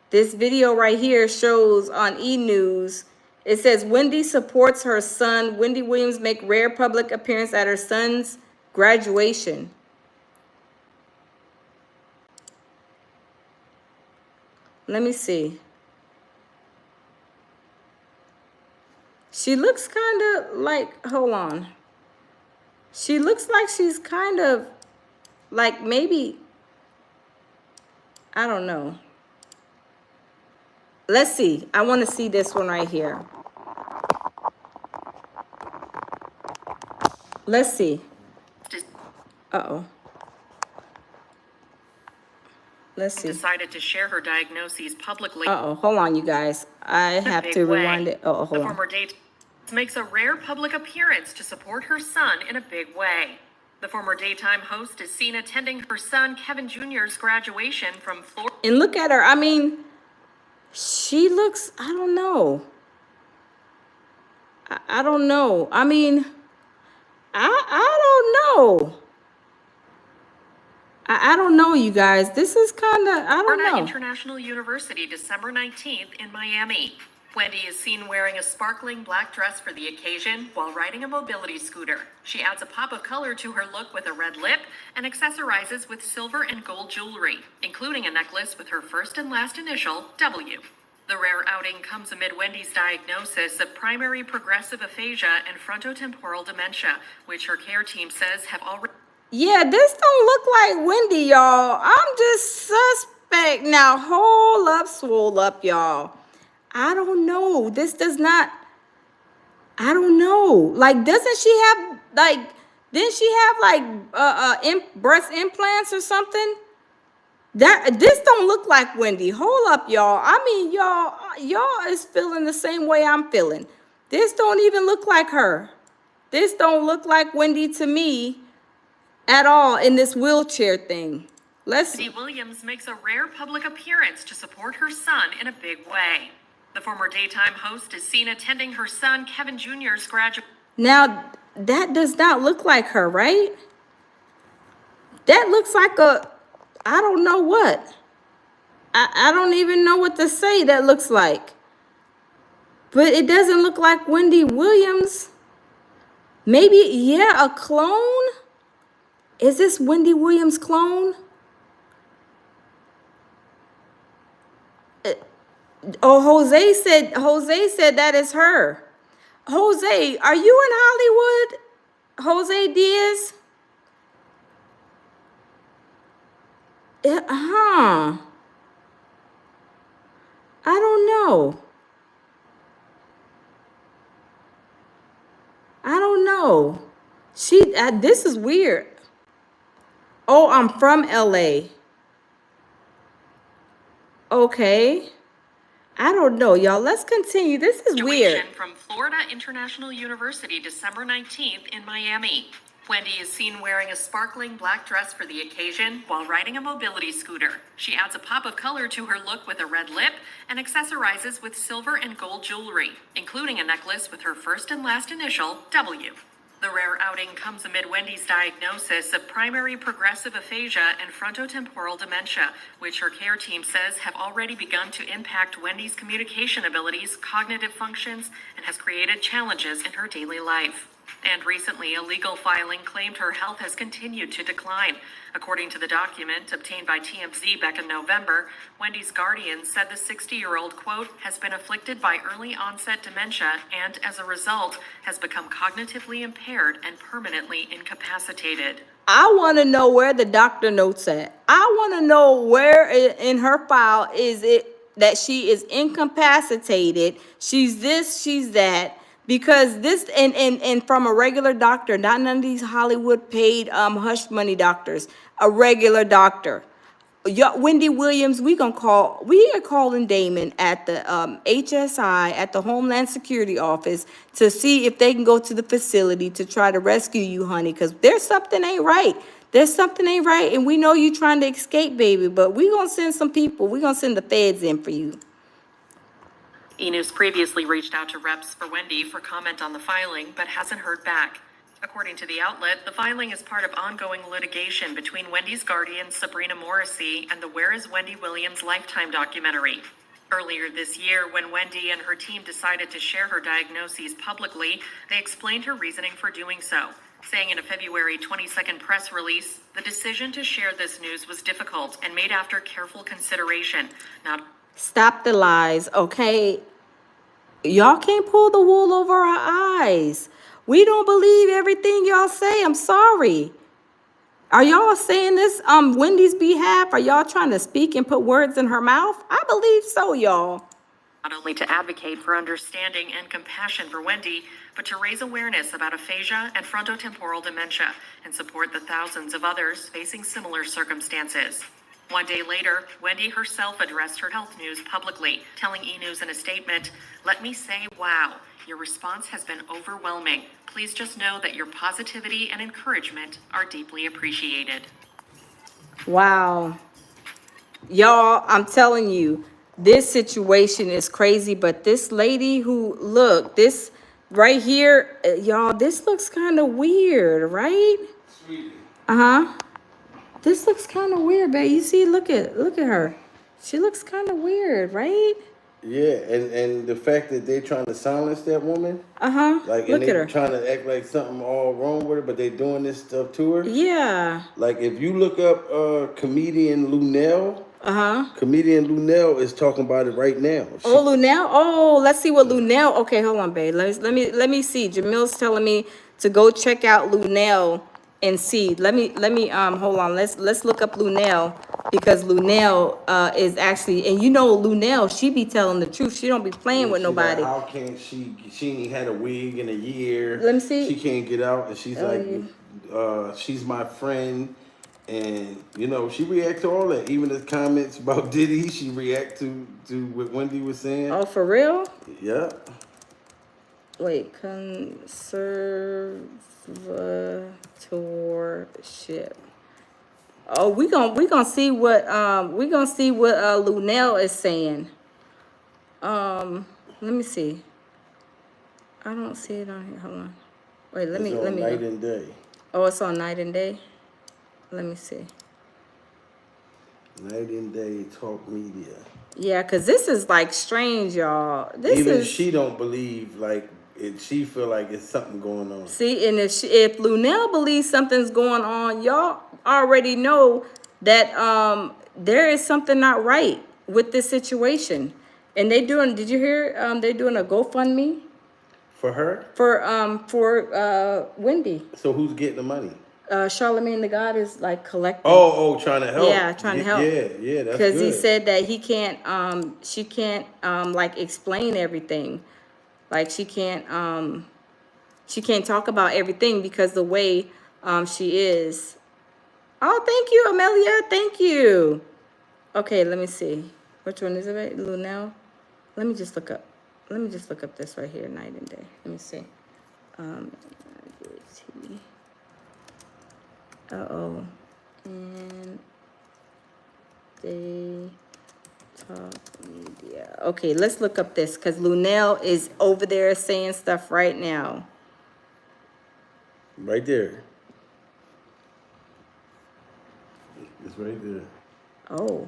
This video right here shows on E! News. It says, Wendy supports her son. Wendy Williams make rare public appearance at her son's graduation. Let me see. She looks kind of like, hold on. She looks like she's kind of like maybe, I don't know. Let's see. I want to see this one right here. Let's see. Uh-oh. Let's see. Decided to share her diagnoses publicly. Uh-oh. Hold on, you guys. I have to rewind it. Oh, hold on. The former date makes a rare public appearance to support her son in a big way. The former daytime host is seen attending her son Kevin Jr.'s graduation from Florida. And look at her. I mean, she looks, I don't know. I don't know. I mean, I don't know. I don't know, you guys. This is kind of, I don't Florida know. International University, December 19th in Miami. Wendy is seen wearing a sparkling black dress for the occasion while riding a mobility scooter. She adds a pop of color to her look with a red lip and accessorizes with silver and gold jewelry, including a necklace with her first and last initial, W. The rare outing comes amid Wendy's diagnosis of primary progressive aphasia and frontotemporal dementia, which her care team says have already... Yeah, this don't look like Wendy, y'all. I'm just suspect. Now, hold up, swole up, y'all. I don't know. This does not, I don't know. Like, doesn't she have, like, didn't she have, like, breast implants or something? This don't look like Wendy. Hold up, y'all. I mean, y'all is feeling the same way I'm feeling. This don't even look like her. This don't look like Wendy to me at all in this wheelchair thing. Let's see. Wendy Williams makes a rare public appearance to support her son in a big way. The former daytime host is seen attending her son Kevin Jr.'s graduation. Now, that does not look like her, right? That looks like a, I don't know what. I don't even know what to say that looks like. But it doesn't look like Wendy Williams. Maybe, yeah, a clone? Is this Wendy Williams' clone? Oh, Jose said that is her. Jose, are you in Hollywood? Jose Diaz? I don't know. I don't know. This is weird. Oh, I'm from LA. Okay. I don't know, y'all. Let's continue. This is weird. From Florida International University, December 19th in Miami. Wendy is seen wearing a sparkling black dress for the occasion while riding a mobility scooter. She adds a pop of color to her look with a red lip and accessorizes with silver and gold jewelry, including a necklace with her first and last initial, W. The rare outing comes amid Wendy's diagnosis of primary progressive aphasia and frontotemporal dementia, which her care team says have already begun to impact Wendy's communication abilities, cognitive functions, and has created challenges in her daily life. And recently, a legal filing claimed her health has continued to decline. According to the document obtained by TMZ back in November, Wendy's guardian said the 60-year-old, quote, has been afflicted by early onset dementia and, as a result, has become cognitively impaired and permanently incapacitated. I want to know where the doctor notes at. I want to know where in her file is it that she is incapacitated. She's this, she's that. Because this, and from a regular doctor, not none of these Hollywood paid hush money doctors, a regular doctor. Wendy Williams, we are calling Damon at the HSI, at the Homeland Security Office, to see if they can go to the facility to try to rescue you, honey, because there's something ain't right. There's something ain't right, and we know you trying to escape, baby, but we gonna send some people. We gonna send the feds in for you. E-News previously reached out to reps for Wendy for comment on the filing, but hasn't heard back. According to the outlet, the filing is part of ongoing litigation between Wendy's guardian, Sabrina Morrissey, and the Where is Wendy Williams Lifetime documentary. Earlier this year, when Wendy and her team decided to share her diagnoses publicly, they explained her reasoning for doing so, saying in a February 22nd press release, the decision to share this news was difficult and made after careful consideration. Stop the lies, okay? Y'all can't pull the wool over our eyes. We don't believe everything y'all say. I'm sorry. Are y'all saying this on Wendy's behalf? Are y'all trying to speak and put words in her mouth? I believe so, y'all. Not only to advocate for understanding and compassion for Wendy, but to raise awareness about aphasia and frontotemporal dementia and support the thousands of others facing similar circumstances. One day later, Wendy herself addressed her health news publicly, telling E! News in a statement, "Let me say, wow, your response has been overwhelming. Please just know that your positivity and encouragement are deeply appreciated." Wow. Y'all, I'm telling you, this situation is crazy, but this lady who, look, this right here, y'all, this looks kind of weird, right? Uh-huh. This looks kind of weird, babe. You see, look at her. She looks kind of weird, right? Yeah, and the fact that they're trying to silence that woman, Uh-huh. like, and Look at they her. trying to act like something all wrong with her, but they doing this stuff to her. Yeah. Like, if you look up comedian Lunel, Uh-huh. comedian Lunel is talking about it right now. Oh, Lunel. Oh, let's see what Lunel. Okay, hold on, babe. Let me see. Jamil's telling me to go check out Lunel and see. Let me hold on. Let's look up Lunel because Lunel is actually, and you know Lunel, she be telling the truth. She don't be playing with She's like, nobody. how can she ain't had a wig in a year. Let me see. She can't get out, and she's Oh, like, yeah. she's my friend. And you know, she react to all that. Even the comments about Diddy, she react to what Wendy was saying. Oh, for real? Yeah. Wait, conservatorship. Oh, we gonna see what Lunel is saying. Let me see. I don't see it on here. Hold on. Wait, let me Night go. and Day. Oh, it's on Night and Day. Let me see. Night and Day Talk Media. Yeah, cause this is like strange, y'all. Even she don't believe like it. She feel like it's something going on. See, and if Lunel believes something's going on, y'all already know that there is something not right with this situation. And they doing, did you hear they doing a GoFundMe For her? for Wendy. So who's getting the money? Charlemagne the God is like collecting. Oh, trying to help. Yeah, trying to help. Yeah, that's good. Because he said that he can't she can't like explain everything. Like she can't talk about everything because the way she is. Oh, thank you, Amelia. Thank you. Okay, let me see. Which one is it? Lunel? Let me just look up. Let me just look up this right here, Night and Day. Let me see. Uh-oh. And they talk media. Okay, let's look up this because Lunel is over there saying stuff right now. Right there. It's right there. Oh.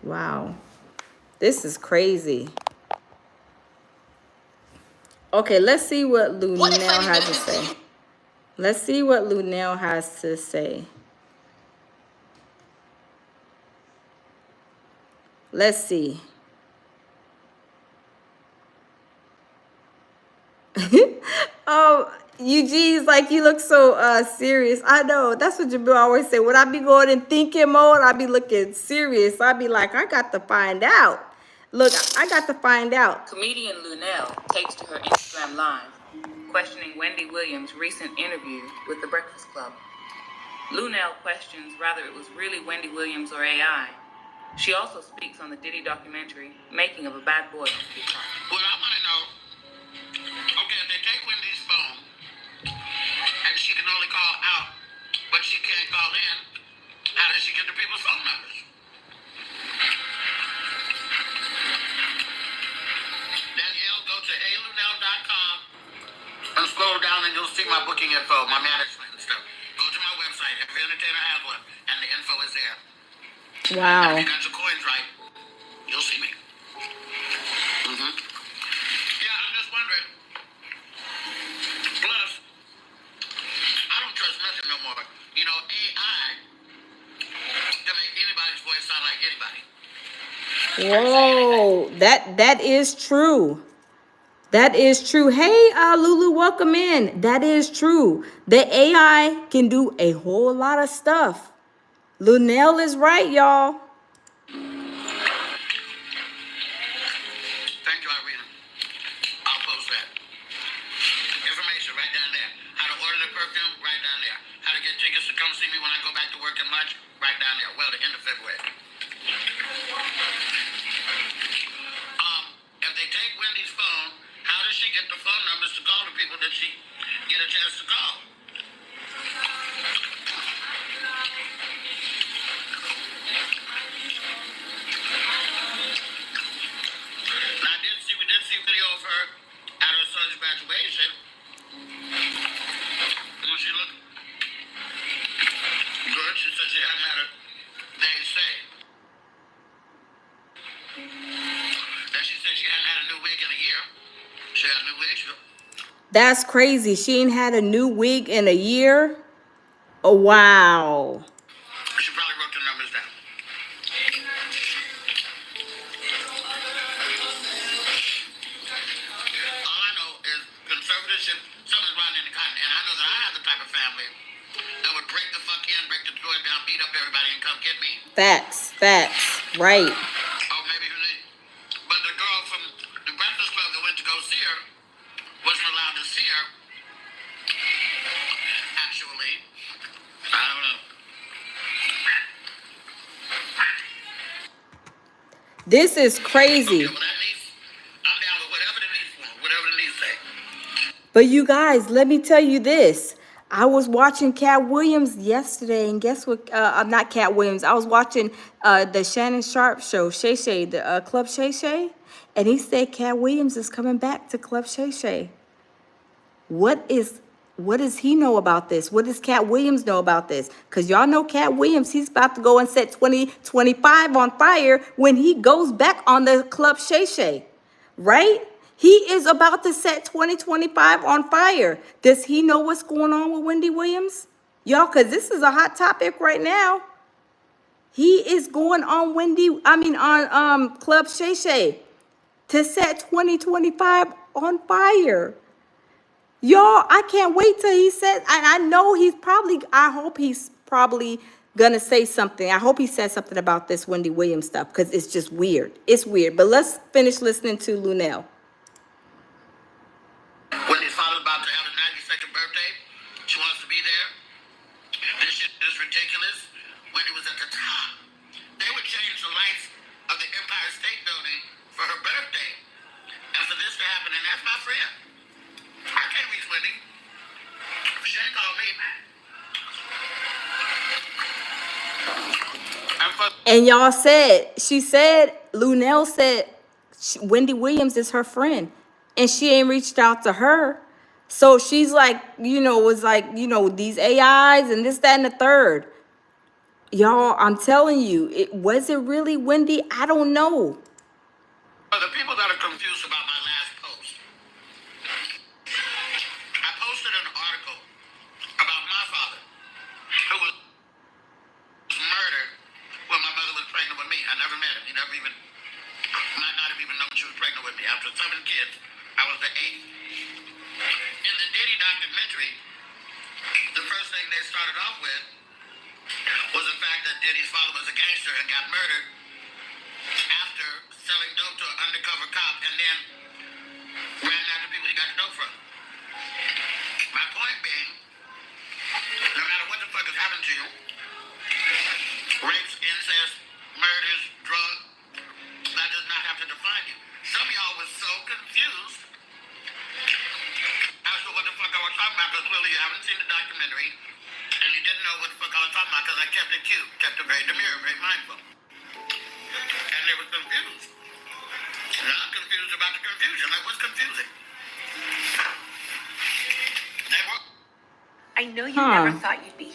Wow. This is crazy. Okay, let's see what Lunel has to say. Let's see what Lunel has to say. Let's see. Oh, Eugene's like, you look so serious. I know. That's what Jabil always say. When I be going in thinking mode, I be looking serious. I be like, I got to find out. Look, I got to find out. Comedian Lunel takes to her Instagram Live, questioning Wendy Williams' recent interview with The Breakfast Club. Lunel questions whether it was really Wendy Williams or AI. She also speaks on the Diddy documentary, Making of a Bad Boy on Peacock. Well, I want to know, okay, if they take Wendy's phone, and she can only call out, but she can't call in, how does she get the people's phone numbers? Danielle, go to heylunel.com and scroll down and you'll see my booking info, my management and stuff. Go to my website, every entertainer has one, and the info is there. Wow. If you got your coins right, you'll see me. Yeah, I'm just wondering. Plus, I don't trust nothing no more. You know, AI can make anybody's voice sound like anybody. Whoa, that is true. That is true. Hey, Lulu, welcome in. That is true. The AI can do a whole lot of stuff. Lunel is right, y'all. Thank you, Irina. I'll post that. Then she said she hadn't had a new wig in a year. She had a new wig. That's crazy. She ain't had a new wig in a year. Oh, wow. She probably wrote the numbers down. All I know is conservatorship, something's wrong in the continent. And I know that I have the type of family that would break the fuck in, break the door down, beat up everybody, and come get me. Facts. Right. Oh, maybe, but the girl from the Breakfast Club that went to go see her wasn't allowed to see her. Actually, I don't know. This is crazy. Okay, well, that niece, I'm down with whatever the niece wants, whatever the niece say. But you guys, let me tell you this. I was watching Cat Williams yesterday, and guess what? I'm not Cat Williams. I was watching the Shannon Sharp show, Shay Shay, the Club Shay Shay, and he said Cat Williams is coming back to Club Shay Shay. What does he know about this? What does Cat Williams know about this? Because y'all know Cat Williams, he's about to go and set 2025 on fire when he goes back on the Club Shay Shay, right? He is about to set 2025 on fire. Does he know what's going on with Wendy Williams? Y'all, because this is a hot topic right now. He is going on on Club Shay Shay to set 2025 on fire. Y'all, I can't wait till he says, I know I hope he's probably gonna say something. I hope he says something about this Wendy Williams stuff, because it's just weird. It's weird. But let's finish listening to Lunel. Wendy's father's about to have his 92nd birthday. She wants to be there. This shit is ridiculous. Wendy was at the top. They would change the lights of the Empire State Building for her birthday. And for this to happen, and that's my friend. I can't reach Wendy. She ain't called me. And y'all Lunel said Wendy Williams is her friend, and she ain't reached out to her. So she's like, these AIs and this, that, and the third. Y'all, I'm telling you, was it really Wendy? I don't know. For the people that are confused about my last post, I posted an article about my father, who was murdered when my mother was pregnant with me. I never met him. He never even, might not have even known she was pregnant with me. After 7 kids, I was the 8th. In the Diddy documentary, the first thing they started off with was the fact that Diddy's father was a gangster and got murdered after selling dope to an undercover cop and then ran after people he got the dope from. My point being, no matter what the fuck has happened to you, rapes, incest, murders, drugs, that does not have to define you. Some of y'all was so confused as to what the fuck I was talking about, because clearly you haven't seen the documentary, and you didn't know what the fuck I was talking about, because I kept it cute, kept it very demure, very mindful. And they were confused. And I'm confused about the confusion. Like, what's confusing? They were. I know you never thought you'd be.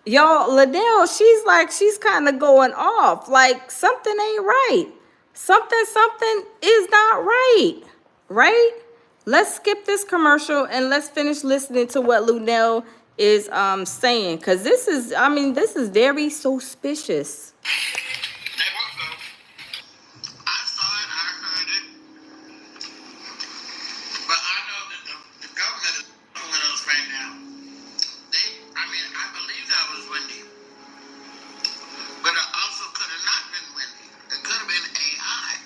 Y'all, Liddell, she's kind of going off. Like, something ain't right. Something is not right. Right? Let's skip this commercial and let's finish listening to what Lunel is saying. Because this is very suspicious. They were though. I saw it, I heard it. But I know that the government is doing those right now. I believe that was Wendy. But it also could have not been Wendy. It could have been AI.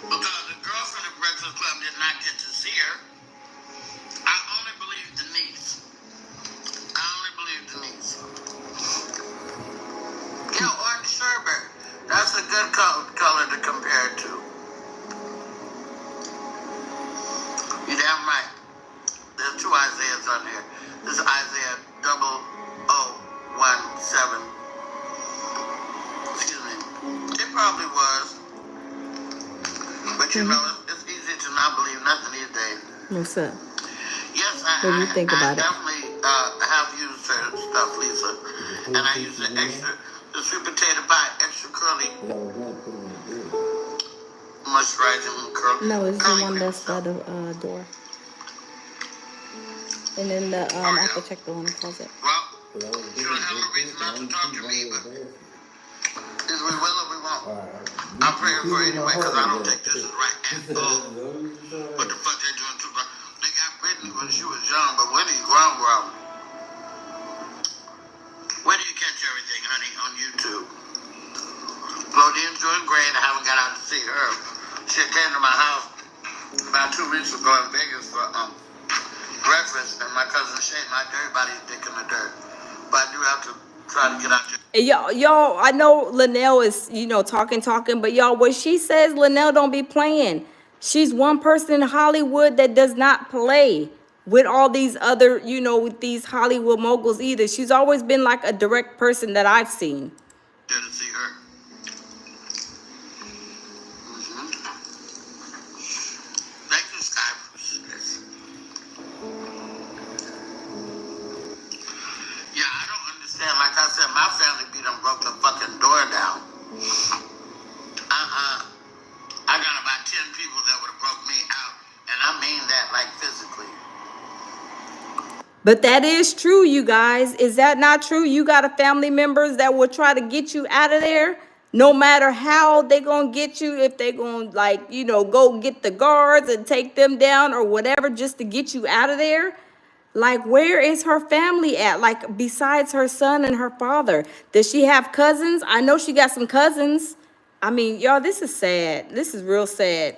Because the girl from the Breakfast Club did not get to see her. I only believe Denise. Yeah, orange sherbet. That's a good color to compare it to. You're damn right. There's 2 Isaiahs on here. This is Isaiah 0017. Excuse me. It probably was. But it's easy to not believe nothing these days. What's up? Yes, What do you think about it? definitely have used her stuff, Lisa. And I use the sweet potato pie, extra curly moisturizing curly. No, it's the curly one cream that's by stuff. the door. And then the I have to check the one in the closet. Well, you don't have a reason not to talk to me, but either we will or we won't. I'm praying for you anyway, because I don't think this is right at all. What the fuck they doing to her? They got Brittany when she was young, but Wendy grown. Where do you catch everything, honey, on YouTube? Claudine's doing great. I haven't got out to see her. She came to my house about 2 weeks ago in Vegas for breakfast, and my cousin Shay knocked everybody's dick in the dirt. But I do have to try to get out there. And y'all, I know Linnell is, talking, but y'all, what she says, Linnell don't be playing. She's one person in Hollywood that does not play with all these other, with these Hollywood moguls either. She's always been like a direct person that I've seen. Good to see her. Thank you, Sky. Yeah, I don't understand. Like I said, my family beat them, broke the fucking door down. I got about 10 people that would have broke me out, and I mean that like physically. But that is true, you guys. Is that not true? You got a family members that will try to get you out of there, no matter how they gonna get you, if they gonna go get the guards and take them down or whatever just to get you out of there. Like, where is her family at? Like, besides her son and her father, does she have cousins? I know she got some cousins. I mean, y'all, this is sad. This is real sad.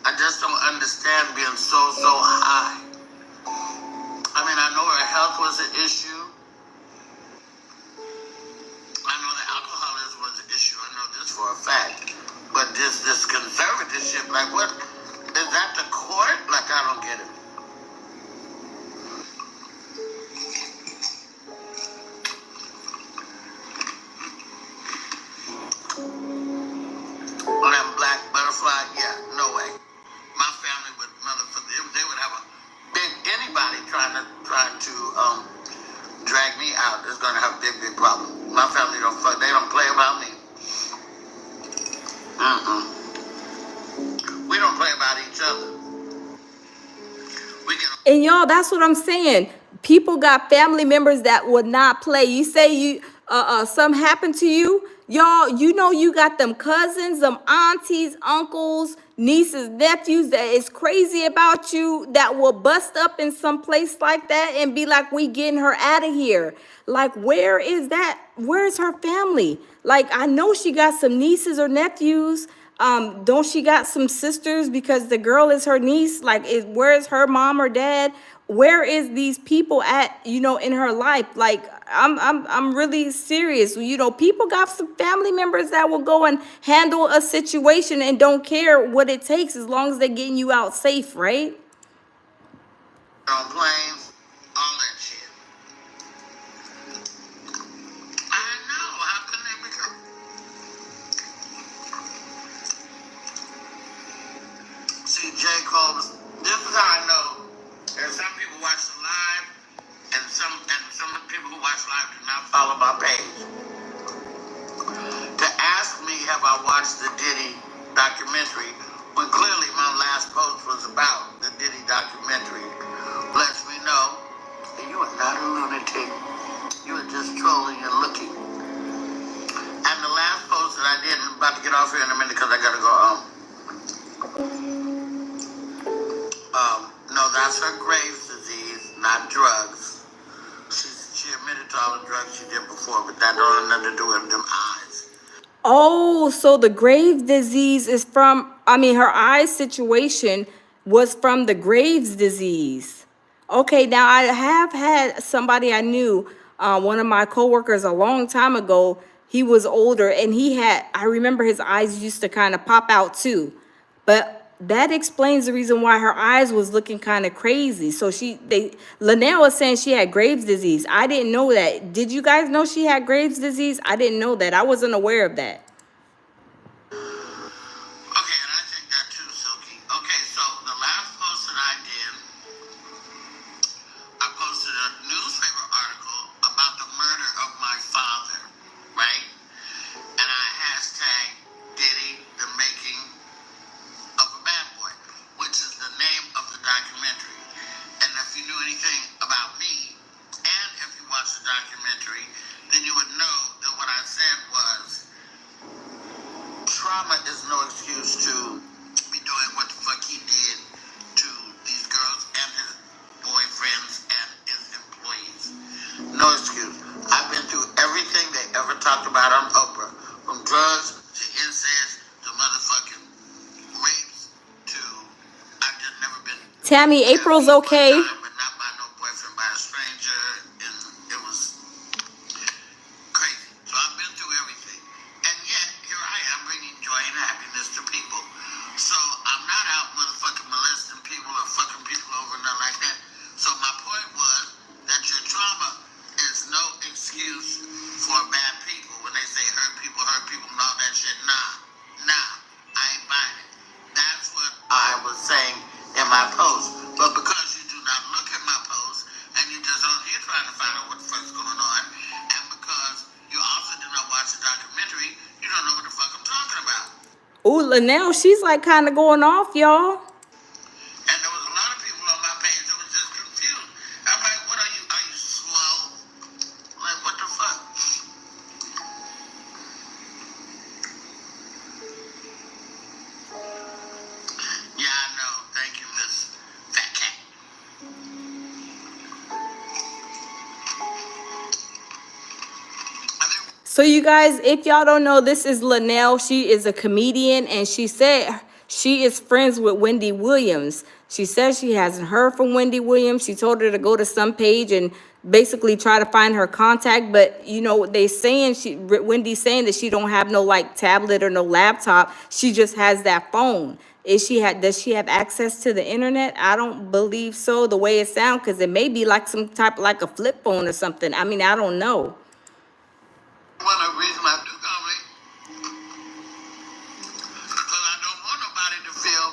I just don't understand being so high. I mean, I know her health was an issue. I know the alcoholism was an issue. I know this for a fact. But this conservatorship, like, what? Is that the court? Like, I don't get it. Well, them black butterfly, yeah, no way. My family would, they would have a big, anybody trying to drag me out is going to have a big problem. My family they don't play about me. We don't play about each other. And y'all, that's what I'm saying. People got family members that would not play. You say something happened to you, y'all, you got them cousins, them aunties, uncles, nieces, nephews that is crazy about you that will bust up in some place like that and be like, we getting her out of here. Like, where is that? Where's her family? Like, I know she got some nieces or nephews. Don't she got some sisters because the girl is her niece? Like, where's her mom or dad? Where is these people at, in her life? Like, I'm really serious. People got some family members that will go and handle a situation and don't care what it takes as long as they're getting you out safe, right? On planes, all that shit. I know. How can they become? See, J. Cole, this is how I know. There's some people watch the live, and some people who watch live do not follow my page. To ask me, have I watched the Diddy documentary, when clearly my last post was about the Diddy documentary, lets me know that you are not a lunatic. You are just trolling and looking. And the last post that I did, I'm about to get off here in a minute because I gotta go. No, that's her Graves' disease, not drugs. She admitted to all the drugs she did before, but that don't have nothing to do with them eyes. Oh, so the Graves' disease is from, her eye situation was from the Graves' disease. Okay, now I have had somebody I knew, one of my coworkers a long time ago. He was older and I remember his eyes used to kind of pop out too. But that explains the reason why her eyes was looking kind of crazy. So Linnell was saying she had Graves' disease. I didn't know that. Did you guys know she had Graves' disease? I didn't know that. I wasn't aware of that. Okay, and I think that too, Silky. Okay, so the last post that I did, I posted a newspaper article about the murder of my father, right? And I hashtag Diddy, the making of a bad boy, which is the name of the documentary. And if you knew anything about me, and if you watched the documentary, then you would know that what I said was trauma is no excuse to be doing what the fuck he did to these girls and his boyfriends and his employees. No excuse. I've been through everything they ever talked about on Oprah, from drugs to incest to motherfucking rapes to I've just never been. Tammy, April's okay. But not by no boyfriend, by a stranger, and it was crazy. So I've been through everything, and yet here I am bringing joy and happiness to people. So I'm not out motherfucking molesting people or fucking people over and nothing like that. So my point was that your trauma is no excuse for bad people when they say hurt people and all that shit. Nah, I ain't buying it. That's what I was saying in my post. But because you do not look at my post and you just on here trying to find out what the fuck's going on, and because you also did not watch the documentary, you don't know what the fuck I'm talking about. Ooh, Linnell, she's like kind of going off, y'all. And there was a lot of people on my page that was just confused. I'm like, what are you? Are you slow? Like, what the fuck? Yeah, I know. Thank you, Miss Fat Cat. So you guys, if y'all don't know, this is Linnell. She is a comedian, and she said she is friends with Wendy Williams. She says she hasn't heard from Wendy Williams. She told her to go to some page and basically try to find her contact. But you know, Wendy's saying that she don't have no like tablet or no laptop. She just has that phone. Does she have access to the internet? I don't believe so, the way it sounds, because it may be like some type like a flip phone or something. I mean, I don't know. One of the reasons I do comedy, because I don't want nobody to feel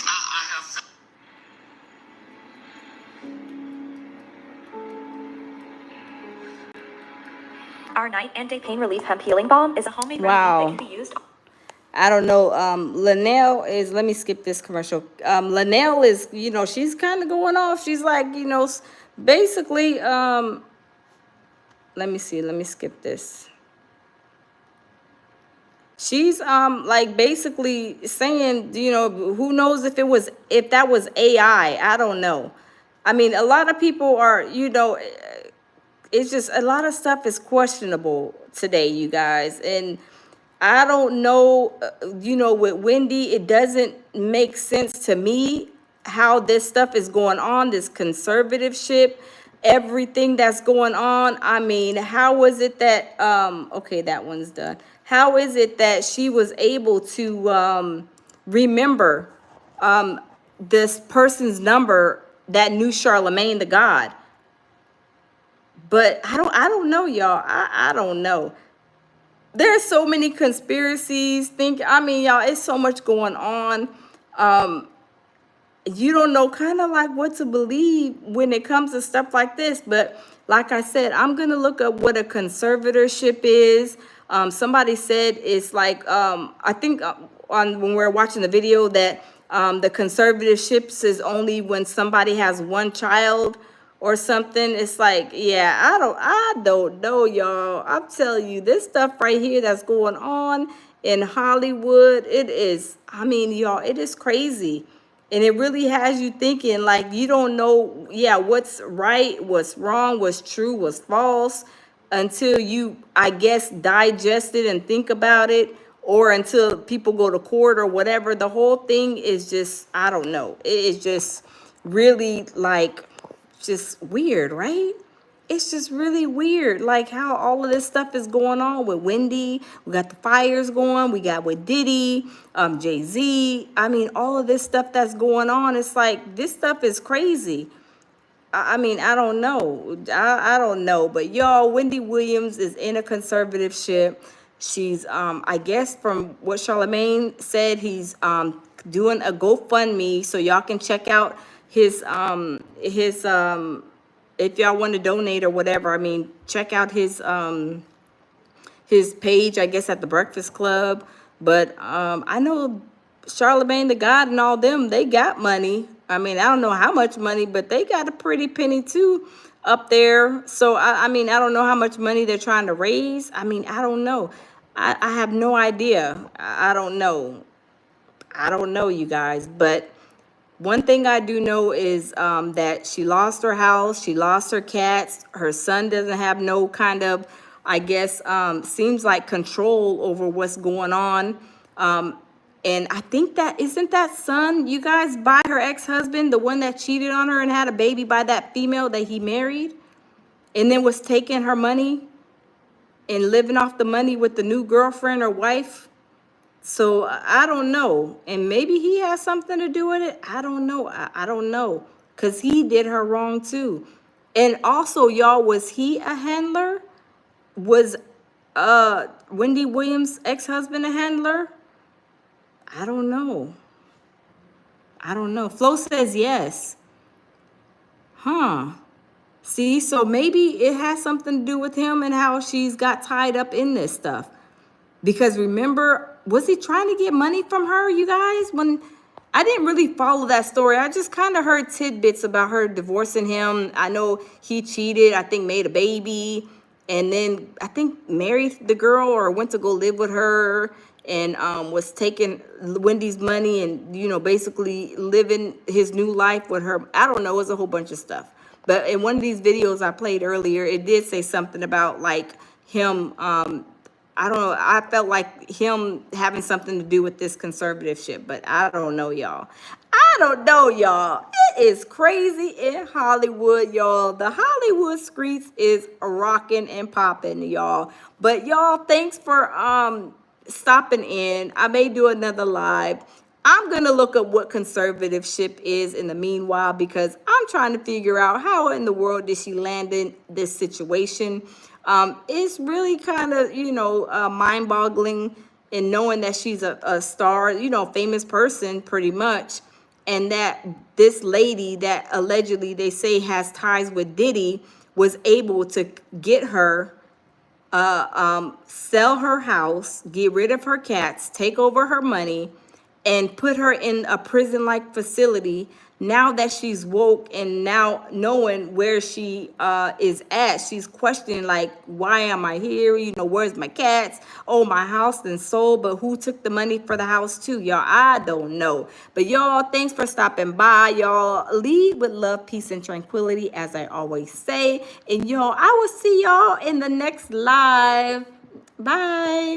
I have felt. Our night and day pain relief hemp healing balm is a homemade Wow. remedy that can be used. I don't know. Linnell is, let me skip this commercial. Linnell is, you know, she's kind of going off. She's like, you know, basically, let me see. Let me skip this. She's like basically saying, you know, who knows if that was AI. I don't know. I mean, a lot of people are, you know, it's just a lot of stuff is questionable today, you guys. And I don't know, you know, with Wendy, it doesn't make sense to me how this stuff is going on, this conservatorship, everything that's going on. I mean, how is it that, okay, that one's done. How is it that she was able to remember this person's number that knew Charlemagne the God? But I don't know, y'all. I don't know. There's so many conspiracies. I mean, y'all, it's so much going on. You don't know kind of like what to believe when it comes to stuff like this. But like I said, I'm going to look up what a conservatorship is. Somebody said it's like, I think when we're watching the video that the conservatorships is only when somebody has one child or something. It's like, yeah, I don't know, y'all. I'm telling you, this stuff right here that's going on in Hollywood, it is, I mean, y'all, it is crazy. And it really has you thinking, like, you don't know, yeah, what's right, what's wrong, what's true, what's false, until you, I guess, digest it and think about it, or until people go to court or whatever. The whole thing is just, I don't know. It is just really, like, just weird, right? it's just really weird, like how all of this stuff is going on with Wendy. We got the fires going. We got with Diddy, Jay-Z. I mean, all of this stuff that's going on. It's like this stuff is crazy. I mean, I don't know. I don't know. But y'all, Wendy Williams is in a conservatorship. She's, I guess from what Charlemagne said, he's doing a GoFundMe, so y'all can check out his if y'all want to donate or whatever. I mean, check out his page, I guess, at the Breakfast Club. But I know Charlemagne the God and all them, they got money. I mean, I don't know how much money, but they got a pretty penny too up there. So, I mean, I don't know how much money they're trying to raise. I mean, I don't know. I have no idea. I don't know. I don't know, you guys. But one thing I do know is that she lost her house, she lost her cats, her son doesn't have no kind of, I guess, seems like control over what's going on. And I think that, isn't that son, you guys, by her ex-husband, the one that cheated on her and had a baby by that female that he married, and then was taking her money and living off the money with the new girlfriend or wife? So I don't know. And maybe he has something to do with it. I don't know. I don't know. Because he did her wrong too. And also, y'all, was he a handler? Was Wendy Williams' ex-husband a handler? I don't know. I don't know. Flo says yes. Huh. See, so maybe it has something to do with him and how she's got tied up in this stuff. Because remember, was he trying to get money from her, you guys? When I didn't really follow that story. I just kind of heard tidbits about her divorcing him. I know he cheated, I think made a baby, and then I think married the girl or went to go live with her, and was taking Wendy's money and, you know, basically living his new life with her. I don't know, it was a whole bunch of stuff. But in one of these videos I played earlier, it did say something about like him, I don't know, I felt like him having something to do with this conservatorship, but I don't know, y'all. I don't know, y'all. It is crazy in Hollywood, y'all. The Hollywood streets is rocking and popping, y'all. But y'all, thanks for stopping in. I may do another live. I'm going to look up what conservatorship is in the meanwhile, because I'm trying to figure out how in the world did she land in this situation. It's really kind of, you know, mind-boggling in knowing that she's a star, you know, famous person pretty much, and that this lady that allegedly they say has ties with Diddy was able to get her, sell her house, get rid of her cats, take over her money, and put her in a prison-like facility. Now that she's woke and now knowing where she is at, she's questioning, like, why am I here? You know, where's my cats? Oh, my house and sold, but who took the money for the house too? Y'all, I don't know. But y'all, thanks for stopping by. Y'all, lead with love, peace, and tranquility, as I always say. And y'all, I will see y'all in the next live. Bye.